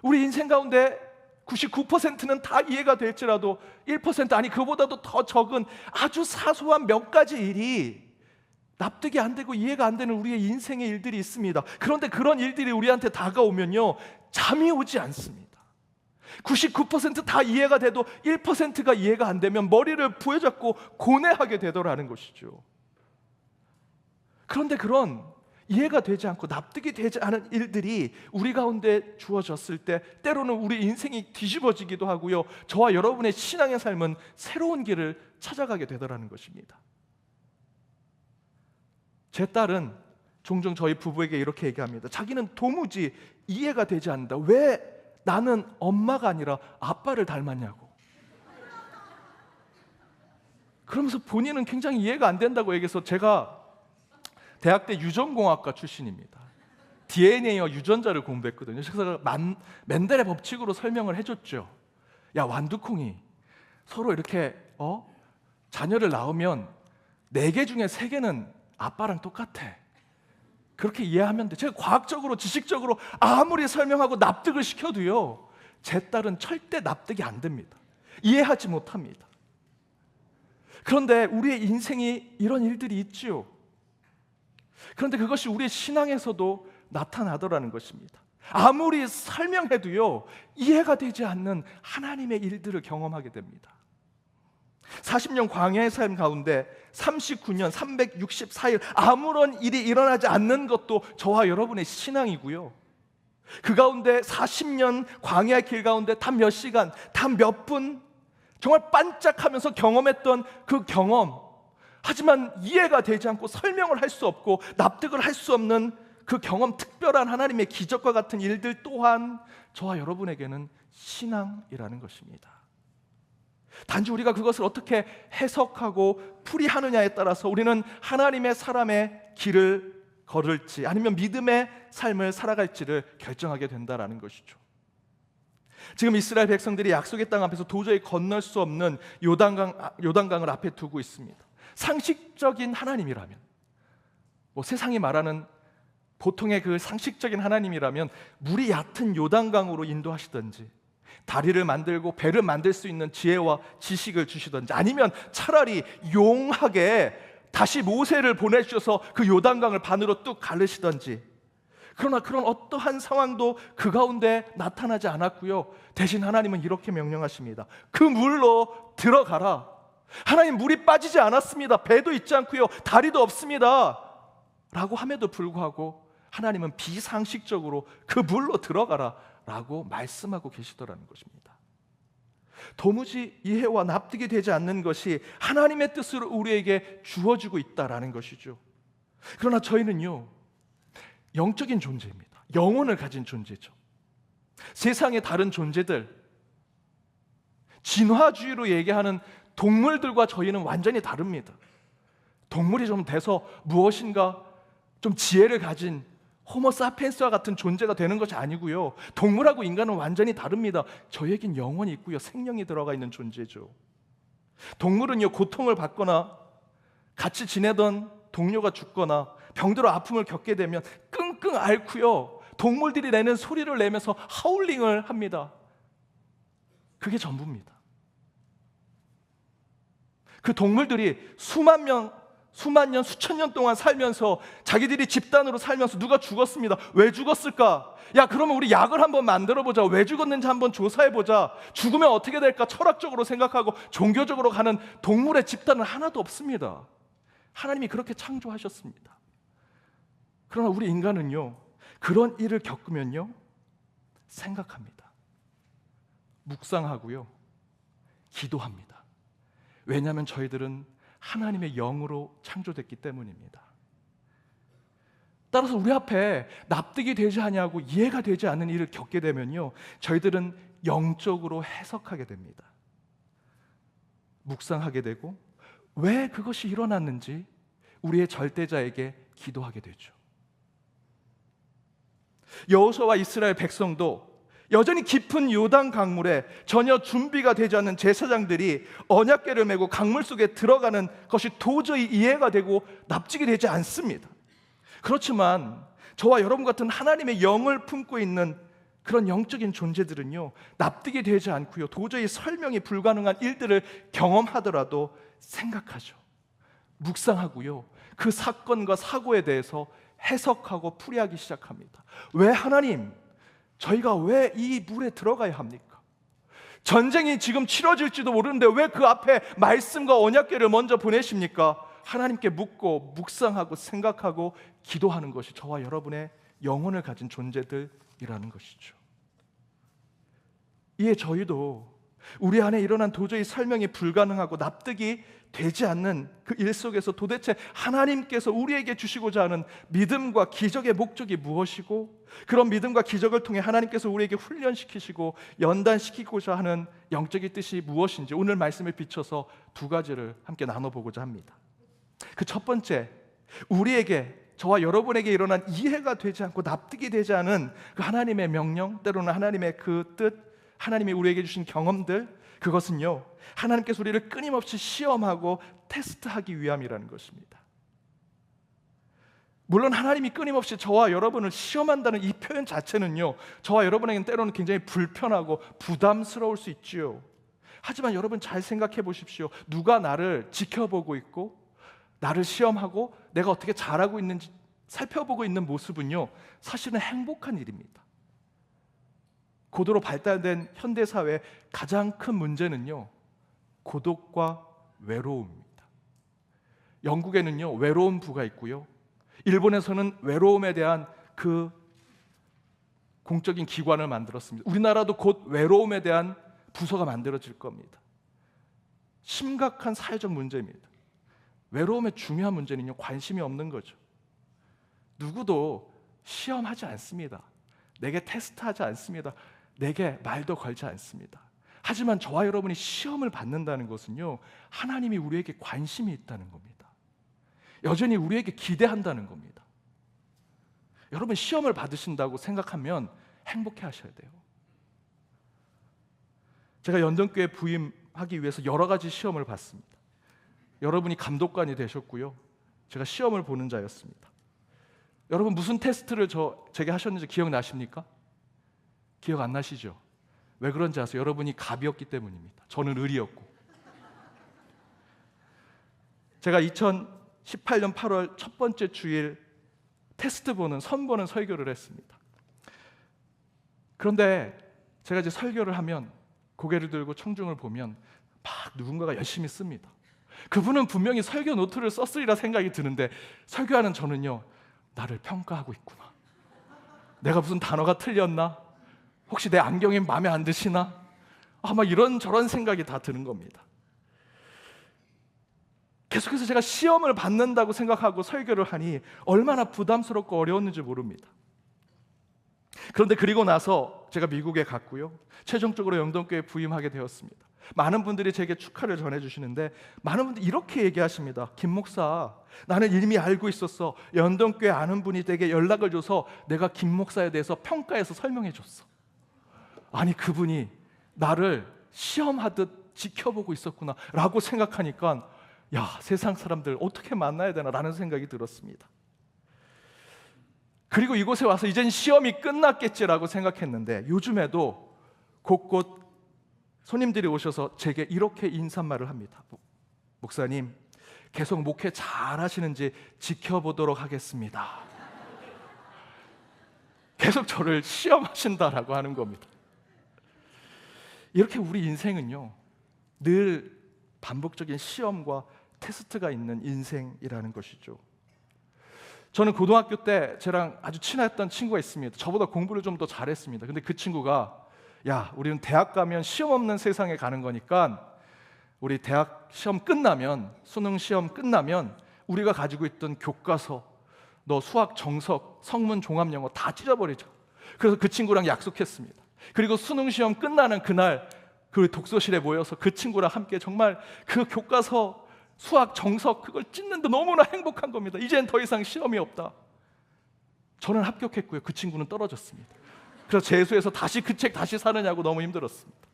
우리 인생 가운데 99%는 다 이해가 될지라도 1%, 아니 그보다도 더 적은 아주 사소한 몇 가지 일이 납득이 안 되고 이해가 안 되는 우리의 인생의 일들이 있습니다. 그런데 그런 일들이 우리한테 다가오면요 잠이 오지 않습니다. 99% 다 이해가 돼도 1%가 이해가 안 되면 머리를 부여잡고 고뇌하게 되더라는 것이죠. 그런데 그런 이해가 되지 않고 납득이 되지 않은 일들이 우리 가운데 주어졌을 때 때로는 우리 인생이 뒤집어지기도 하고요, 저와 여러분의 신앙의 삶은 새로운 길을 찾아가게 되더라는 것입니다. 제 딸은 종종 저희 부부에게 이렇게 얘기합니다. 자기는 도무지 이해가 되지 않는다. 왜 나는 엄마가 아니라 아빠를 닮았냐고. 그러면서 본인은 굉장히 이해가 안 된다고 얘기해서, 제가 대학 때 유전공학과 출신입니다. DNA와 유전자를 공부했거든요. 그래서 멘델의 법칙으로 설명을 해줬죠. 야, 완두콩이 서로 이렇게 자녀를 낳으면 4개 중에 3개는 아빠랑 똑같아. 그렇게 이해하면 돼. 제가 과학적으로 지식적으로 아무리 설명하고 납득을 시켜도요, 제 딸은 절대 납득이 안 됩니다. 이해하지 못합니다. 그런데 우리의 인생이 이런 일들이 있지요. 그런데 그것이 우리의 신앙에서도 나타나더라는 것입니다. 아무리 설명해도요, 이해가 되지 않는 하나님의 일들을 경험하게 됩니다. 40년 광야의 삶 가운데 39년 364일 아무런 일이 일어나지 않는 것도 저와 여러분의 신앙이고요, 그 가운데 40년 광야의 길 가운데 단 몇 시간, 단 몇 분 정말 반짝하면서 경험했던 그 경험, 하지만 이해가 되지 않고 설명을 할 수 없고 납득을 할 수 없는 그 경험, 특별한 하나님의 기적과 같은 일들 또한 저와 여러분에게는 신앙이라는 것입니다. 단지 우리가 그것을 어떻게 해석하고 풀이하느냐에 따라서 우리는 하나님의 사람의 길을 걸을지 아니면 믿음의 삶을 살아갈지를 결정하게 된다는 것이죠. 지금 이스라엘 백성들이 약속의 땅 앞에서 도저히 건널 수 없는 요단강을 앞에 두고 있습니다. 상식적인 하나님이라면, 세상이 말하는 보통의 그 상식적인 하나님이라면 물이 얕은 요단강으로 인도하시든지, 다리를 만들고 배를 만들 수 있는 지혜와 지식을 주시든지, 아니면 차라리 용하게 다시 모세를 보내주셔서 그 요단강을 반으로 뚝 가르시든지, 그러나 그런 어떠한 상황도 그 가운데 나타나지 않았고요, 대신 하나님은 이렇게 명령하십니다. 그 물로 들어가라. 하나님, 물이 빠지지 않았습니다. 배도 있지 않고요, 다리도 없습니다 라고 함에도 불구하고 하나님은 비상식적으로 그 물로 들어가라 라고 말씀하고 계시더라는 것입니다. 도무지 이해와 납득이 되지 않는 것이 하나님의 뜻으로 우리에게 주어지고 있다라는 것이죠. 그러나 저희는요, 영적인 존재입니다. 영혼을 가진 존재죠. 세상의 다른 존재들, 진화주의로 얘기하는 동물들과 저희는 완전히 다릅니다. 동물이 좀 돼서 무엇인가 좀 지혜를 가진 호모사피엔스와 같은 존재가 되는 것이 아니고요, 동물하고 인간은 완전히 다릅니다. 저에겐 영혼이 있고요, 생명이 들어가 있는 존재죠. 동물은요, 고통을 받거나 같이 지내던 동료가 죽거나 병들어 아픔을 겪게 되면 끙끙 앓고요, 동물들이 내는 소리를 내면서 하울링을 합니다. 그게 전부입니다. 그 동물들이 수만 년, 수천 년 동안 살면서 자기들이 집단으로 살면서 누가 죽었습니다. 왜 죽었을까? 야, 그러면 우리 약을 한번 만들어보자. 왜 죽었는지 한번 조사해보자. 죽으면 어떻게 될까? 철학적으로 생각하고 종교적으로 가는 동물의 집단은 하나도 없습니다. 하나님이 그렇게 창조하셨습니다. 그러나 우리 인간은요, 그런 일을 겪으면요, 생각합니다. 묵상하고요, 기도합니다. 왜냐하면 저희들은 하나님의 영으로 창조됐기 때문입니다. 따라서 우리 앞에 납득이 되지 않냐고 이해가 되지 않는 일을 겪게 되면요, 저희들은 영적으로 해석하게 됩니다. 묵상하게 되고 왜 그것이 일어났는지 우리의 절대자에게 기도하게 되죠. 여호수아와 이스라엘 백성도 여전히 깊은 요단 강물에 전혀 준비가 되지 않는 제사장들이 언약궤를 메고 강물 속에 들어가는 것이 도저히 이해가 되고 납득이 되지 않습니다. 그렇지만 저와 여러분 같은 하나님의 영을 품고 있는 그런 영적인 존재들은요, 납득이 되지 않고요, 도저히 설명이 불가능한 일들을 경험하더라도 생각하죠. 묵상하고요, 그 사건과 사고에 대해서 해석하고 풀이하기 시작합니다. 왜 하나님, 저희가 왜 이 물에 들어가야 합니까? 전쟁이 지금 치러질지도 모르는데 왜 그 앞에 말씀과 언약궤를 먼저 보내십니까? 하나님께 묻고 묵상하고 생각하고 기도하는 것이 저와 여러분의 영혼을 가진 존재들이라는 것이죠. 이에 저희도 우리 안에 일어난 도저히 설명이 불가능하고 납득이 되지 않는 그 일 속에서 도대체 하나님께서 우리에게 주시고자 하는 믿음과 기적의 목적이 무엇이고, 그런 믿음과 기적을 통해 하나님께서 우리에게 훈련시키시고 연단시키고자 하는 영적인 뜻이 무엇인지 오늘 말씀을 비춰서 두 가지를 함께 나눠보고자 합니다. 그 첫 번째, 우리에게, 저와 여러분에게 일어난 이해가 되지 않고 납득이 되지 않은 그 하나님의 명령, 때로는 하나님의 그 뜻, 하나님이 우리에게 주신 경험들, 그것은요, 하나님께서 우리를 끊임없이 시험하고 테스트하기 위함이라는 것입니다. 물론 하나님이 끊임없이 저와 여러분을 시험한다는 이 표현 자체는요, 저와 여러분에게는 때로는 굉장히 불편하고 부담스러울 수 있지요. 하지만 여러분 잘 생각해 보십시오. 누가 나를 지켜보고 있고 나를 시험하고 내가 어떻게 잘하고 있는지 살펴보고 있는 모습은요, 사실은 행복한 일입니다. 고도로 발달된 현대 사회의 가장 큰 문제는요, 고독과 외로움입니다. 영국에는요, 외로움 부가 있고요, 일본에서는 외로움에 대한 그 공적인 기관을 만들었습니다. 우리나라도 곧 외로움에 대한 부서가 만들어질 겁니다. 심각한 사회적 문제입니다. 외로움의 중요한 문제는요, 관심이 없는 거죠. 누구도 시험하지 않습니다. 내게 테스트하지 않습니다. 내게 말도 걸지 않습니다. 하지만 저와 여러분이 시험을 받는다는 것은요, 하나님이 우리에게 관심이 있다는 겁니다. 여전히 우리에게 기대한다는 겁니다. 여러분, 시험을 받으신다고 생각하면 행복해 하셔야 돼요. 제가 연동교회 부임하기 위해서 여러 가지 시험을 봤습니다. 여러분이 감독관이 되셨고요, 제가 시험을 보는 자였습니다. 여러분, 무슨 테스트를 제게 하셨는지 기억나십니까? 기억 안 나시죠? 왜 그런지 아세요? 여러분이 갑이었기 때문입니다. 저는 을이었고. 제가 2018년 8월 첫 번째 주일 테스트 보는, 선보는 설교를 했습니다. 그런데 제가 이제 설교를 하면 고개를 들고 청중을 보면 막 누군가가 열심히 씁니다. 그분은 분명히 설교 노트를 썼으리라 생각이 드는데, 설교하는 저는요, 나를 평가하고 있구나. 내가 무슨 단어가 틀렸나? 혹시 내 안경이 마음에 안 드시나? 막 이런저런 생각이 다 드는 겁니다. 계속해서 제가 시험을 받는다고 생각하고 설교를 하니 얼마나 부담스럽고 어려웠는지 모릅니다. 그런데 그리고 나서 제가 미국에 갔고요, 최종적으로 영동교회에 부임하게 되었습니다. 많은 분들이 제게 축하를 전해주시는데, 많은 분들이 이렇게 얘기하십니다. 김 목사, 나는 이미 알고 있었어. 영동교회 아는 분이 되게 연락을 줘서 내가 김 목사에 대해서 평가해서 설명해 줬어. 아니, 그분이 나를 시험하듯 지켜보고 있었구나 라고 생각하니까, 야, 세상 사람들 어떻게 만나야 되나 라는 생각이 들었습니다. 그리고 이곳에 와서 이젠 시험이 끝났겠지라고 생각했는데, 요즘에도 곳곳 손님들이 오셔서 제게 이렇게 인사말을 합니다. 목사님, 계속 목회 잘 하시는지 지켜보도록 하겠습니다. 계속 저를 시험하신다라고 하는 겁니다. 이렇게 우리 인생은요, 늘 반복적인 시험과 테스트가 있는 인생이라는 것이죠. 저는 고등학교 때 저랑 아주 친했던 친구가 있습니다. 저보다 공부를 좀 더 잘했습니다. 근데 그 친구가, 야, 우리는 대학 가면 시험 없는 세상에 가는 거니까 우리 대학 시험 끝나면, 수능 시험 끝나면 우리가 가지고 있던 교과서, 너 수학 정석, 성문 종합영어 다 찢어버리자. 그래서 그 친구랑 약속했습니다. 그리고 수능 시험 끝나는 그날 그 독서실에 모여서 그 친구랑 함께 정말 그 교과서, 수학 정석 그걸 찢는데 너무나 행복한 겁니다. 이젠 더 이상 시험이 없다. 저는 합격했고요, 그 친구는 떨어졌습니다. 그래서 재수해서 다시 그 책 다시 사느냐고 너무 힘들었습니다.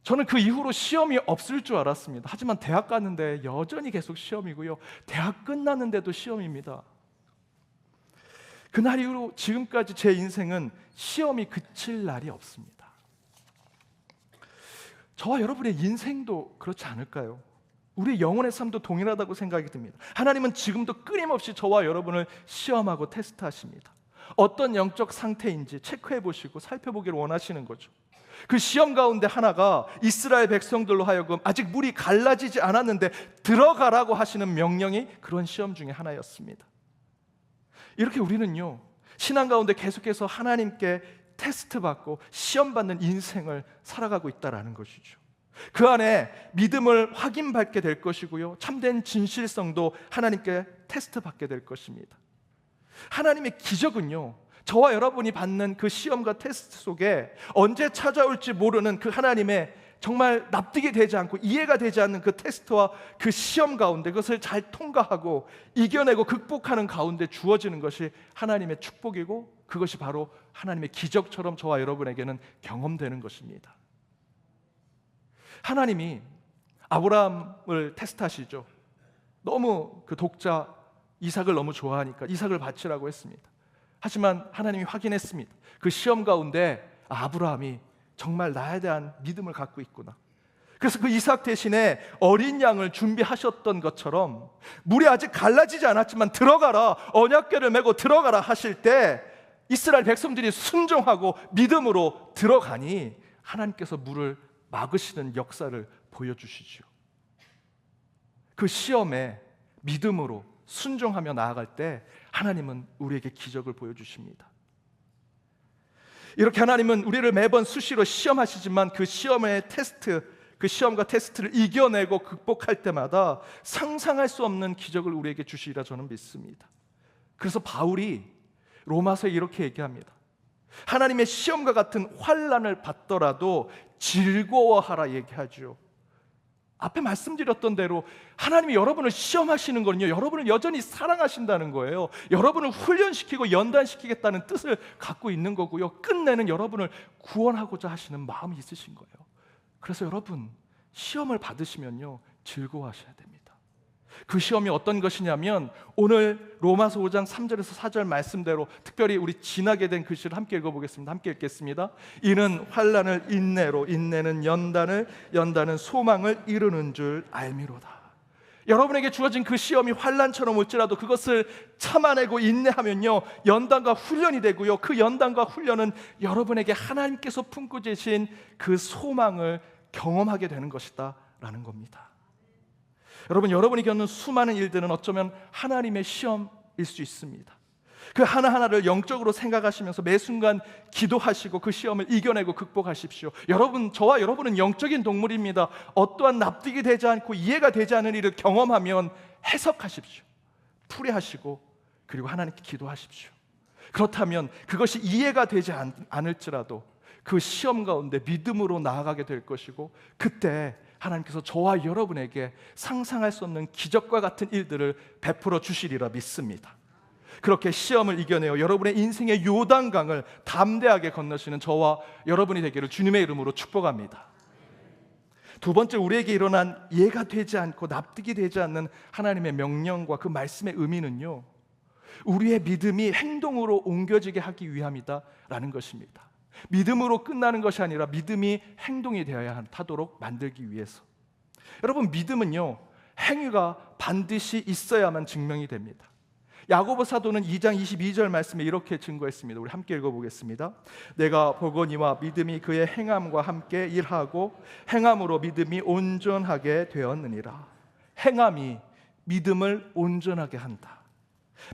저는 그 이후로 시험이 없을 줄 알았습니다. 하지만 대학 갔는데 여전히 계속 시험이고요, 대학 끝났는데도 시험입니다. 그날 이후로 지금까지 제 인생은 시험이 그칠 날이 없습니다. 저와 여러분의 인생도 그렇지 않을까요? 우리의 영혼의 삶도 동일하다고 생각이 듭니다. 하나님은 지금도 끊임없이 저와 여러분을 시험하고 테스트하십니다. 어떤 영적 상태인지 체크해 보시고 살펴보기를 원하시는 거죠. 그 시험 가운데 하나가 이스라엘 백성들로 하여금 아직 물이 갈라지지 않았는데 들어가라고 하시는 명령이 그런 시험 중에 하나였습니다. 이렇게 우리는요, 신앙 가운데 계속해서 하나님께 테스트받고 시험받는 인생을 살아가고 있다는 것이죠. 그 안에 믿음을 확인받게 될 것이고요, 참된 진실성도 하나님께 테스트받게 될 것입니다. 하나님의 기적은요, 저와 여러분이 받는 그 시험과 테스트 속에 언제 찾아올지 모르는 그 하나님의 정말 납득이 되지 않고 이해가 되지 않는 그 테스트와 그 시험 가운데 그것을 잘 통과하고 이겨내고 극복하는 가운데 주어지는 것이 하나님의 축복이고, 그것이 바로 하나님의 기적처럼 저와 여러분에게는 경험되는 것입니다. 하나님이 아브라함을 테스트하시죠. 너무 그 독자 이삭을 너무 좋아하니까 이삭을 바치라고 했습니다. 하지만 하나님이 확인했습니다. 그 시험 가운데 아브라함이 정말 나에 대한 믿음을 갖고 있구나. 그래서 그 이삭 대신에 어린 양을 준비하셨던 것처럼 물이 아직 갈라지지 않았지만 들어가라, 언약궤를 메고 들어가라 하실 때 이스라엘 백성들이 순종하고 믿음으로 들어가니 하나님께서 물을 막으시는 역사를 보여주시죠. 그 시험에 믿음으로 순종하며 나아갈 때 하나님은 우리에게 기적을 보여주십니다. 이렇게 하나님은 우리를 매번 수시로 시험하시지만 그 시험의 테스트, 그 시험과 테스트를 이겨내고 극복할 때마다 상상할 수 없는 기적을 우리에게 주시리라 저는 믿습니다. 그래서 바울이 로마서에 이렇게 얘기합니다. 하나님의 시험과 같은 환난을 받더라도 즐거워하라 얘기하죠. 앞에 말씀드렸던 대로 하나님이 여러분을 시험하시는 거는요, 여러분을 여전히 사랑하신다는 거예요. 여러분을 훈련시키고 연단시키겠다는 뜻을 갖고 있는 거고요, 끝내는 여러분을 구원하고자 하시는 마음이 있으신 거예요. 그래서 여러분, 시험을 받으시면요 즐거워하셔야 됩니다. 그 시험이 어떤 것이냐면 오늘 로마서 5장 3절에서 4절 말씀대로 특별히 우리 지나게 된 글씨를 함께 읽어보겠습니다. 함께 읽겠습니다. 이는 환난을 인내로, 인내는 연단을, 연단은 소망을 이루는 줄 알미로다. 여러분에게 주어진 그 시험이 환난처럼 올지라도 그것을 참아내고 인내하면요 연단과 훈련이 되고요, 그 연단과 훈련은 여러분에게 하나님께서 품고 계신 그 소망을 경험하게 되는 것이다 라는 겁니다. 여러분, 여러분이 겪는 수많은 일들은 어쩌면 하나님의 시험일 수 있습니다. 그 하나하나를 영적으로 생각하시면서 매 순간 기도하시고 그 시험을 이겨내고 극복하십시오. 여러분, 저와 여러분은 영적인 동물입니다. 어떠한 납득이 되지 않고 이해가 되지 않는 일을 경험하면 해석하십시오. 풀이하시고 그리고 하나님께 기도하십시오. 그렇다면 그것이 이해가 되지 않을지라도 그 시험 가운데 믿음으로 나아가게 될 것이고, 그때 하나님께서 저와 여러분에게 상상할 수 없는 기적과 같은 일들을 베풀어 주시리라 믿습니다. 그렇게 시험을 이겨내어 여러분의 인생의 요단강을 담대하게 건너시는 저와 여러분이 되기를 주님의 이름으로 축복합니다. 두 번째, 우리에게 일어난 이해가 되지 않고 납득이 되지 않는 하나님의 명령과 그 말씀의 의미는요, 우리의 믿음이 행동으로 옮겨지게 하기 위함이다라는 것입니다. 믿음으로 끝나는 것이 아니라 믿음이 행동이 되어야 하도록 만들기 위해서. 여러분, 믿음은요 행위가 반드시 있어야만 증명이 됩니다. 야고보 사도는 2장 22절 말씀에 이렇게 증거했습니다. 우리 함께 읽어보겠습니다. 내가 보거니와 믿음이 그의 행함과 함께 일하고 행함으로 믿음이 온전하게 되었느니라. 행함이 믿음을 온전하게 한다.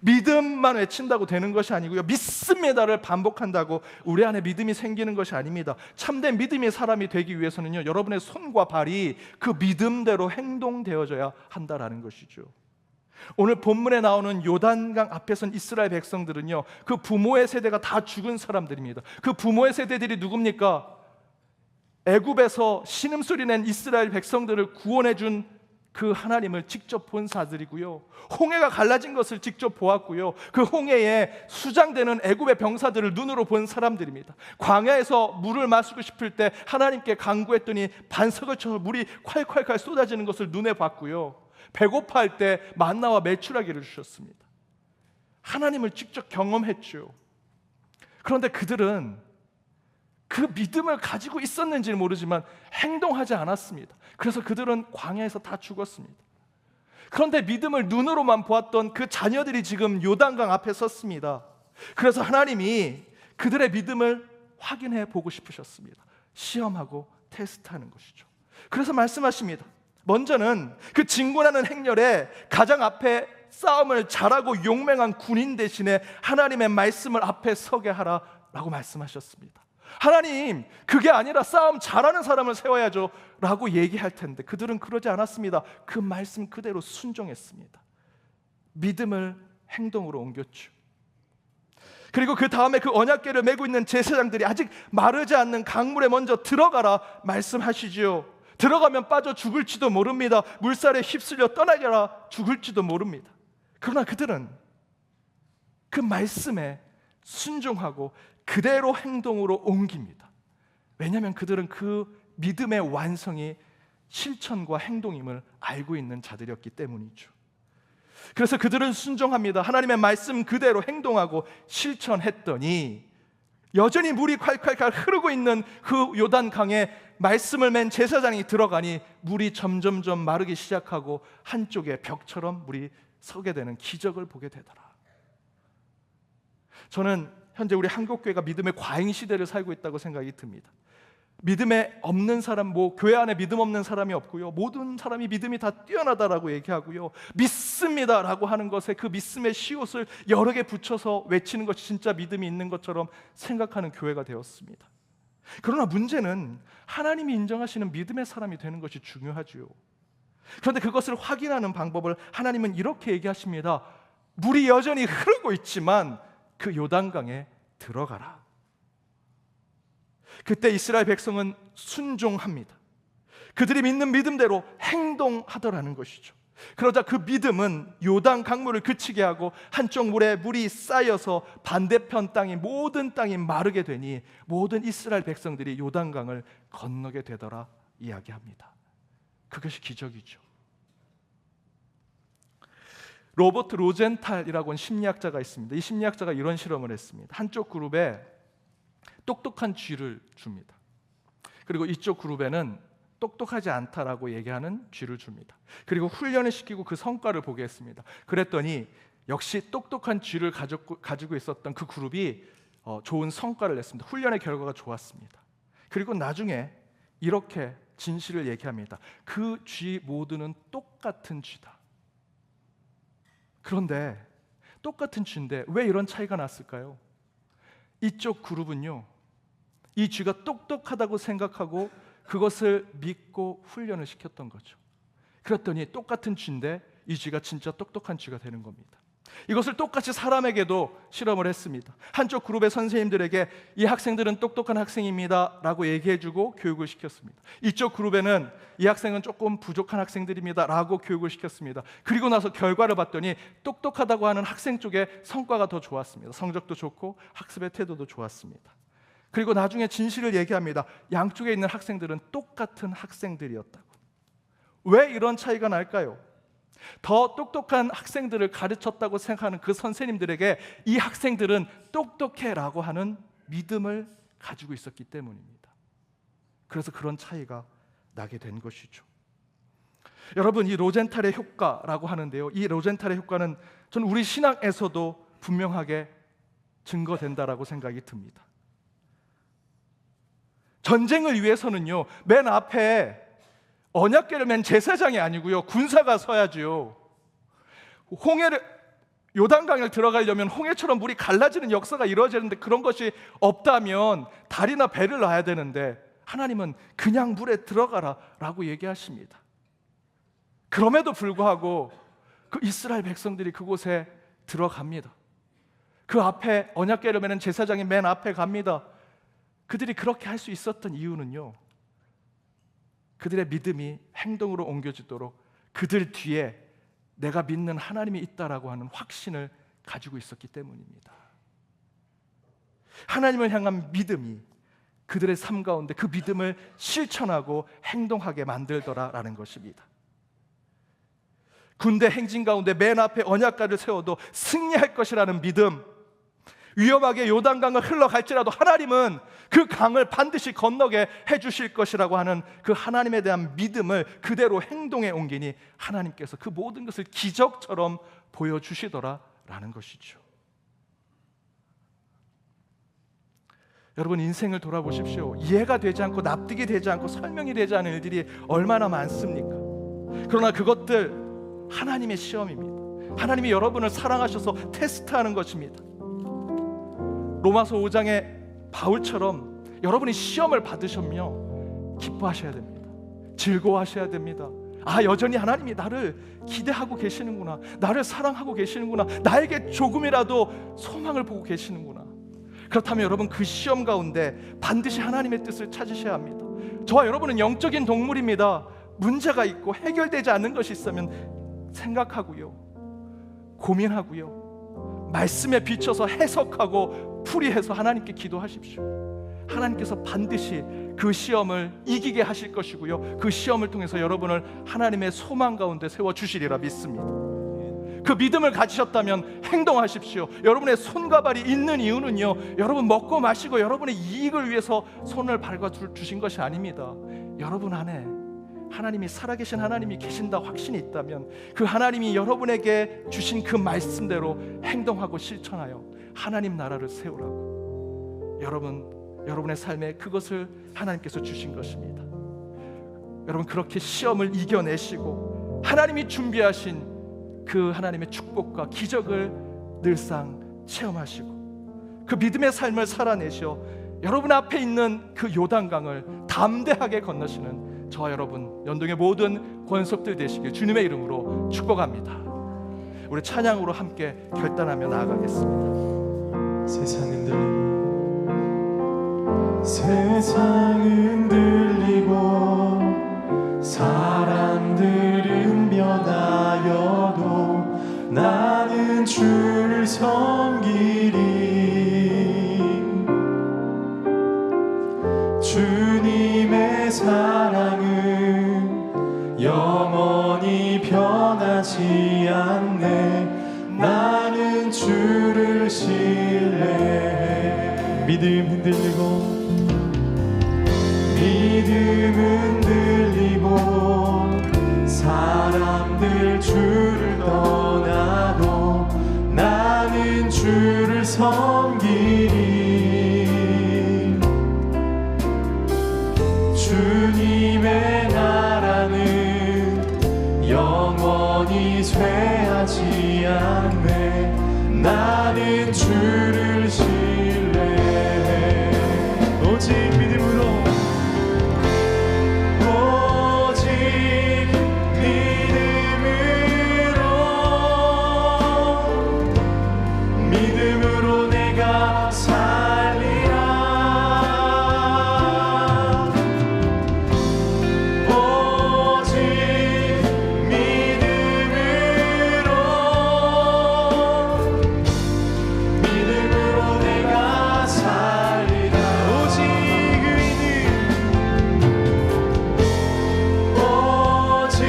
믿음만 외친다고 되는 것이 아니고요, 믿습니다를 반복한다고 우리 안에 믿음이 생기는 것이 아닙니다. 참된 믿음의 사람이 되기 위해서는요, 여러분의 손과 발이 그 믿음대로 행동되어져야 한다라는 것이죠. 오늘 본문에 나오는 요단강 앞에 선 이스라엘 백성들은요, 그 부모의 세대가 다 죽은 사람들입니다. 그 부모의 세대들이 누굽니까? 애굽에서 신음소리 낸 이스라엘 백성들을 구원해 준 그 하나님을 직접 본 사들이고요, 홍해가 갈라진 것을 직접 보았고요, 그 홍해에 수장되는 애굽의 병사들을 눈으로 본 사람들입니다. 광야에서 물을 마시고 싶을 때 하나님께 간구했더니 반석을 쳐서 물이 콸콸콸 쏟아지는 것을 눈에 봤고요, 배고파할 때 만나와 메추라기를 주셨습니다. 하나님을 직접 경험했죠. 그런데 그들은 그 믿음을 가지고 있었는지는 모르지만 행동하지 않았습니다. 그래서 그들은 광야에서 다 죽었습니다. 그런데 믿음을 눈으로만 보았던 그 자녀들이 지금 요단강 앞에 섰습니다. 그래서 하나님이 그들의 믿음을 확인해 보고 싶으셨습니다. 시험하고 테스트하는 것이죠. 그래서 말씀하십니다. 먼저는 그 진군하는 행렬에 가장 앞에 싸움을 잘하고 용맹한 군인 대신에 하나님의 말씀을 앞에 서게 하라라고 말씀하셨습니다. 하나님, 그게 아니라 싸움 잘하는 사람을 세워야죠 라고 얘기할 텐데 그들은 그러지 않았습니다. 그 말씀 그대로 순종했습니다. 믿음을 행동으로 옮겼죠. 그리고 그 다음에 그 언약궤를 메고 있는 제사장들이 아직 마르지 않는 강물에 먼저 들어가라 말씀하시지요. 들어가면 빠져 죽을지도 모릅니다. 물살에 휩쓸려 떠나게라 죽을지도 모릅니다. 그러나 그들은 그 말씀에 순종하고 그대로 행동으로 옮깁니다. 왜냐하면 그들은 그 믿음의 완성이 실천과 행동임을 알고 있는 자들이었기 때문이죠. 그래서 그들은 순종합니다. 하나님의 말씀 그대로 행동하고 실천했더니 여전히 물이 콸콸콸 흐르고 있는 그 요단강에 말씀을 맨 제사장이 들어가니 물이 점점점 마르기 시작하고 한쪽에 벽처럼 물이 서게 되는 기적을 보게 되더라. 저는 현재 우리 한국교회가 믿음의 과잉 시대를 살고 있다고 생각이 듭니다. 믿음에 없는 사람, 교회 안에 믿음 없는 사람이 없고요, 모든 사람이 믿음이 다 뛰어나다라고 얘기하고요, 믿습니다라고 하는 것에 그 믿음의 시옷을 여러 개 붙여서 외치는 것이 진짜 믿음이 있는 것처럼 생각하는 교회가 되었습니다. 그러나 문제는 하나님이 인정하시는 믿음의 사람이 되는 것이 중요하지요. 그런데 그것을 확인하는 방법을 하나님은 이렇게 얘기하십니다. 물이 여전히 흐르고 있지만 그 요단강에 들어가라. 그때 이스라엘 백성은 순종합니다. 그들이 믿는 믿음대로 행동하더라는 것이죠. 그러자 그 믿음은 요단 강물을 그치게 하고 한쪽 물에 물이 쌓여서 반대편 땅이, 모든 땅이 마르게 되니 모든 이스라엘 백성들이 요단강을 건너게 되더라 이야기합니다. 그것이 기적이죠. 로버트 로젠탈이라고 하는 심리학자가 있습니다. 이 심리학자가 이런 실험을 했습니다. 한쪽 그룹에 똑똑한 쥐를 줍니다. 그리고 이쪽 그룹에는 똑똑하지 않다라고 얘기하는 쥐를 줍니다. 그리고 훈련을 시키고 그 성과를 보게 했습니다. 그랬더니 역시 똑똑한 쥐를 가지고 있었던 그 그룹이 좋은 성과를 냈습니다. 훈련의 결과가 좋았습니다. 그리고 나중에 이렇게 진실을 얘기합니다. 그 쥐 모두는 똑같은 쥐다. 그런데 똑같은 쥐인데 왜 이런 차이가 났을까요? 이쪽 그룹은요, 이 쥐가 똑똑하다고 생각하고 그것을 믿고 훈련을 시켰던 거죠. 그랬더니 똑같은 쥐인데 이 쥐가 진짜 똑똑한 쥐가 되는 겁니다. 이것을 똑같이 사람에게도 실험을 했습니다. 한쪽 그룹의 선생님들에게 이 학생들은 똑똑한 학생입니다 라고 얘기해주고 교육을 시켰습니다. 이쪽 그룹에는 이 학생은 조금 부족한 학생들입니다 라고 교육을 시켰습니다. 그리고 나서 결과를 봤더니 똑똑하다고 하는 학생 쪽에 성과가 더 좋았습니다. 성적도 좋고 학습의 태도도 좋았습니다. 그리고 나중에 진실을 얘기합니다. 양쪽에 있는 학생들은 똑같은 학생들이었다고. 왜 이런 차이가 날까요? 더 똑똑한 학생들을 가르쳤다고 생각하는 그 선생님들에게 이 학생들은 똑똑해라고 하는 믿음을 가지고 있었기 때문입니다. 그래서 그런 차이가 나게 된 것이죠. 여러분, 이 로젠탈의 효과라고 하는데요, 이 로젠탈의 효과는 저는 우리 신앙에서도 분명하게 증거된다라고 생각이 듭니다. 전쟁을 위해서는요, 맨 앞에 언약궤를 맨 제사장이 아니고요, 군사가 서야지요. 요단강을 들어가려면 홍해처럼 물이 갈라지는 역사가 이루어지는데 그런 것이 없다면 다리나 배를 놔야 되는데 하나님은 그냥 물에 들어가라 라고 얘기하십니다. 그럼에도 불구하고 그 이스라엘 백성들이 그곳에 들어갑니다. 그 앞에 언약궤를 메는 제사장이 맨 앞에 갑니다. 그들이 그렇게 할 수 있었던 이유는요, 그들의 믿음이 행동으로 옮겨지도록 그들 뒤에 내가 믿는 하나님이 있다라고 하는 확신을 가지고 있었기 때문입니다. 하나님을 향한 믿음이 그들의 삶 가운데 그 믿음을 실천하고 행동하게 만들더라라는 것입니다. 군대 행진 가운데 맨 앞에 언약궤를 세워도 승리할 것이라는 믿음, 위험하게 요단강을 흘러갈지라도 하나님은 그 강을 반드시 건너게 해주실 것이라고 하는 그 하나님에 대한 믿음을 그대로 행동에 옮기니 하나님께서 그 모든 것을 기적처럼 보여주시더라라는 것이죠. 여러분, 인생을 돌아보십시오. 이해가 되지 않고 납득이 되지 않고 설명이 되지 않은 일들이 얼마나 많습니까? 그러나 그것들 하나님의 시험입니다. 하나님이 여러분을 사랑하셔서 테스트하는 것입니다. 로마서 5장의 바울처럼 여러분이 시험을 받으셨며 기뻐하셔야 됩니다. 즐거워하셔야 됩니다. 여전히 하나님이 나를 기대하고 계시는구나, 나를 사랑하고 계시는구나, 나에게 조금이라도 소망을 보고 계시는구나. 그렇다면 여러분, 그 시험 가운데 반드시 하나님의 뜻을 찾으셔야 합니다. 저와 여러분은 영적인 동물입니다. 문제가 있고 해결되지 않는 것이 있으면 생각하고요, 고민하고요, 말씀에 비춰서 해석하고 풀이해서 하나님께 기도하십시오. 하나님께서 반드시 그 시험을 이기게 하실 것이고요, 그 시험을 통해서 여러분을 하나님의 소망 가운데 세워주시리라 믿습니다. 그 믿음을 가지셨다면 행동하십시오. 여러분의 손과 발이 있는 이유는요, 여러분 먹고 마시고 여러분의 이익을 위해서 손을 밟아 주신 것이 아닙니다. 여러분 안에 하나님이 살아계신 하나님이 계신다 확신이 있다면 그 하나님이 여러분에게 주신 그 말씀대로 행동하고 실천하여 하나님 나라를 세우라고. 여러분의 삶에 그것을 하나님께서 주신 것입니다. 여러분, 그렇게 시험을 이겨내시고 하나님이 준비하신 그 하나님의 축복과 기적을 늘상 체험하시고 그 믿음의 삶을 살아내셔 여러분 앞에 있는 그 요단강을 담대하게 건너시는 저와 여러분, 연동의 모든 권속들 되시길 주님의 이름으로 축복합니다. 우리 찬양으로 함께 결단하며 나아가겠습니다. 세상은 들리고 사람들은 변하여도 나는 주를 섬기리. 주님의 사랑은 영원히 변하지 않네. 나는 주를 신뢰해. 믿음 흔들리고 사람들 주를 떠나도 나는 주를 섬기리. 주님의 나라는 영원히 쇠하지 않네. 나는 주를 신뢰해. 오직 믿음으로 내가 살리라. 오직 믿음으로 내가 살리라. 오직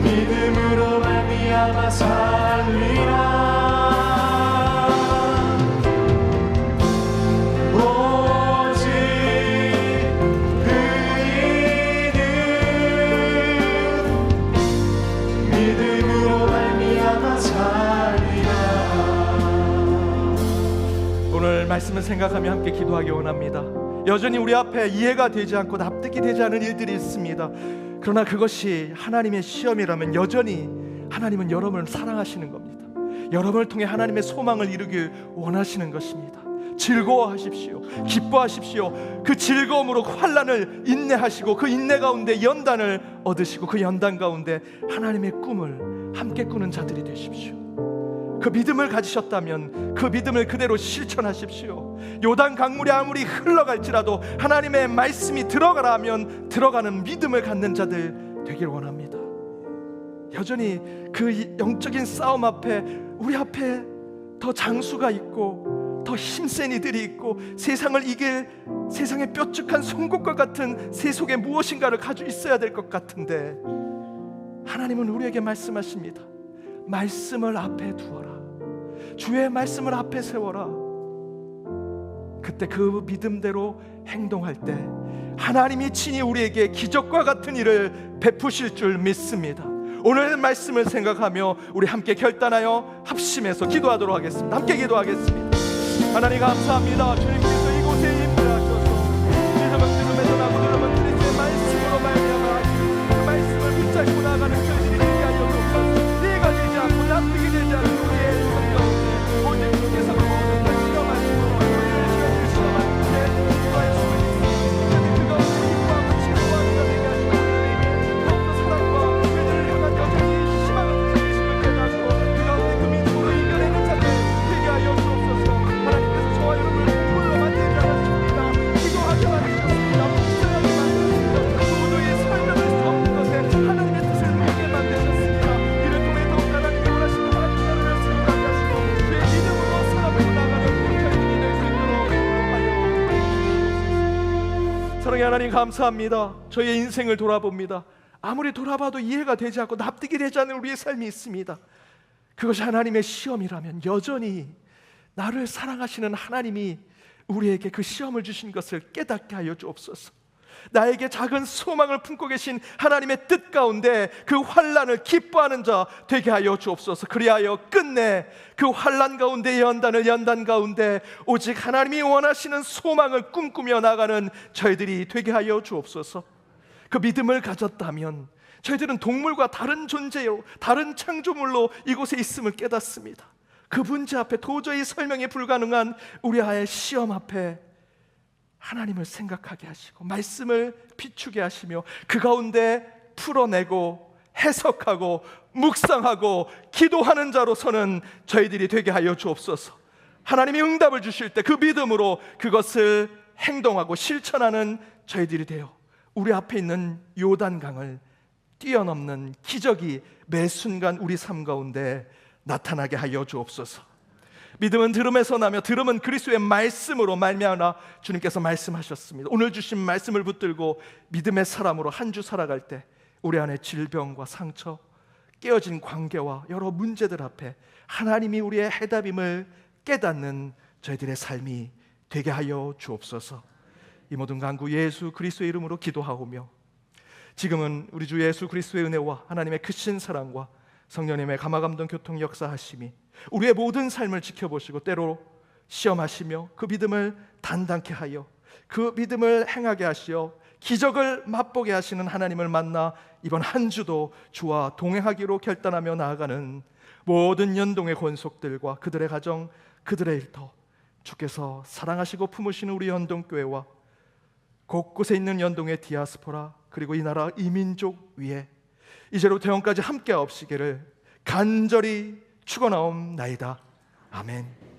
믿음으로 말미암아 살리라. 오직 의인은 믿음으로 말미암아 살리라. 오늘 말씀을 생각하며 함께 기도하기 원합니다. 여전히 우리 앞에 이해가 되지 않고 납득이 되지 않은 일들이 있습니다. 그러나 그것이 하나님의 시험이라면 여전히 하나님은 여러분을 사랑하시는 겁니다. 여러분을 통해 하나님의 소망을 이루길 원하시는 것입니다. 즐거워하십시오. 기뻐하십시오. 그 즐거움으로 환난을 인내하시고 그 인내 가운데 연단을 얻으시고 그 연단 가운데 하나님의 꿈을 함께 꾸는 자들이 되십시오. 그 믿음을 가지셨다면 그 믿음을 그대로 실천하십시오. 요단 강물이 아무리 흘러갈지라도 하나님의 말씀이 들어가라 하면 들어가는 믿음을 갖는 자들 되길 원합니다. 여전히 그 영적인 싸움 앞에 우리 앞에 더 장수가 있고 더 힘센 이들이 있고 세상을 이길 세상의 뾰족한 송곳과 같은 세속에 무엇인가를 가지고 있어야 될 것 같은데 하나님은 우리에게 말씀하십니다. 말씀을 앞에 두어라. 주의 말씀을 앞에 세워라. 그때 그 믿음대로 행동할 때 하나님이 친히 우리에게 기적과 같은 일을 베푸실 줄 믿습니다. 오늘 말씀을 생각하며 우리 함께 결단하여 합심해서 기도하도록 하겠습니다. 함께 기도하겠습니다. 하나님 감사합니다. 주님께서 이곳에 임재하셔서 믿음에서 나고 들으면 그리스도의 말씀으로 말미암아 그 말씀을 붙잡고 나가는 저희들이 되게 하여 주옵소서. 이해가 되지 않고 납득이 되지 않는 우리의 성경 오직 주께서 그 모든 걸 실험하시고 우리를 실험하시고 기도하였음을 믿습니다. 그 가운데 기뻐하고 즐거워하는 자 되게 하시고 더욱더 사랑과 그들을 향한 여전히 희망을 주시는 깨닫고 그 가운데 그 믿음으로 이겨내는 자들 되게 하여 주옵소서. 하나님께서 저와 여러분을 홀로 만들지 않았습니다. 기도하게 만드셨습니다. 목사하게 만드셨습니다. 도저히 설명할 수 없는 것에 하나님의 뜻을 모르게 만드셨습니다. 이를 통해 더욱 하나님이 원하시는 하나님 나라를 세우게 하시고 주의 믿음으로 살아가고 나가는 저희들이 될 수 있도록 인도하여 주옵소서. 사랑의 하나님 감사합니다. 저희의 인생을 돌아봅니다. 아무리 돌아봐도 이해가 되지 않고 납득이 되지 않는 우리의 삶이 있습니다. 그것이 하나님의 시험이라면 여전히 나를 사랑하시는 하나님이 우리에게 그 시험을 주신 것을 깨닫게 하여 주옵소서. 나에게 작은 소망을 품고 계신 하나님의 뜻 가운데 그 환난을 기뻐하는 자 되게 하여 주옵소서. 그리하여 끝내 그 환난 가운데 연단 가운데 오직 하나님이 원하시는 소망을 꿈꾸며 나가는 저희들이 되게 하여 주옵소서. 그 믿음을 가졌다면 저희들은 동물과 다른 존재요, 다른 창조물로 이곳에 있음을 깨닫습니다. 그 문제 앞에 도저히 설명이 불가능한 우리의 시험 앞에 하나님을 생각하게 하시고 말씀을 비추게 하시며 그 가운데 풀어내고 해석하고 묵상하고 기도하는 자로서는 저희들이 되게 하여 주옵소서. 하나님이 응답을 주실 때 그 믿음으로 그것을 행동하고 실천하는 저희들이 되어 우리 앞에 있는 요단강을 뛰어넘는 기적이 매 순간 우리 삶 가운데 나타나게 하여 주옵소서. 믿음은 들음에서 나며 들음은 그리스도의 말씀으로 말미암아 주님께서 말씀하셨습니다. 오늘 주신 말씀을 붙들고 믿음의 사람으로 한 주 살아갈 때 우리 안에 질병과 상처, 깨어진 관계와 여러 문제들 앞에 하나님이 우리의 해답임을 깨닫는 저희들의 삶이 되게 하여 주옵소서. 이 모든 간구 예수 그리스도의 이름으로 기도하오며 지금은 우리 주 예수 그리스도의 은혜와 하나님의 크신 사랑과 성령님의 감화감동 교통 역사하심이 우리의 모든 삶을 지켜보시고 때로 시험하시며 그 믿음을 단단케 하여 그 믿음을 행하게 하시어 기적을 맛보게 하시는 하나님을 만나 이번 한 주도 주와 동행하기로 결단하며 나아가는 모든 연동의 권속들과 그들의 가정, 그들의 일터 주께서 사랑하시고 품으시는 우리 연동교회와 곳곳에 있는 연동의 디아스포라 그리고 이 나라 이민족 위에 이제로부터 영까지 함께 하옵시기를 간절히 축원하옵나이다. 아멘.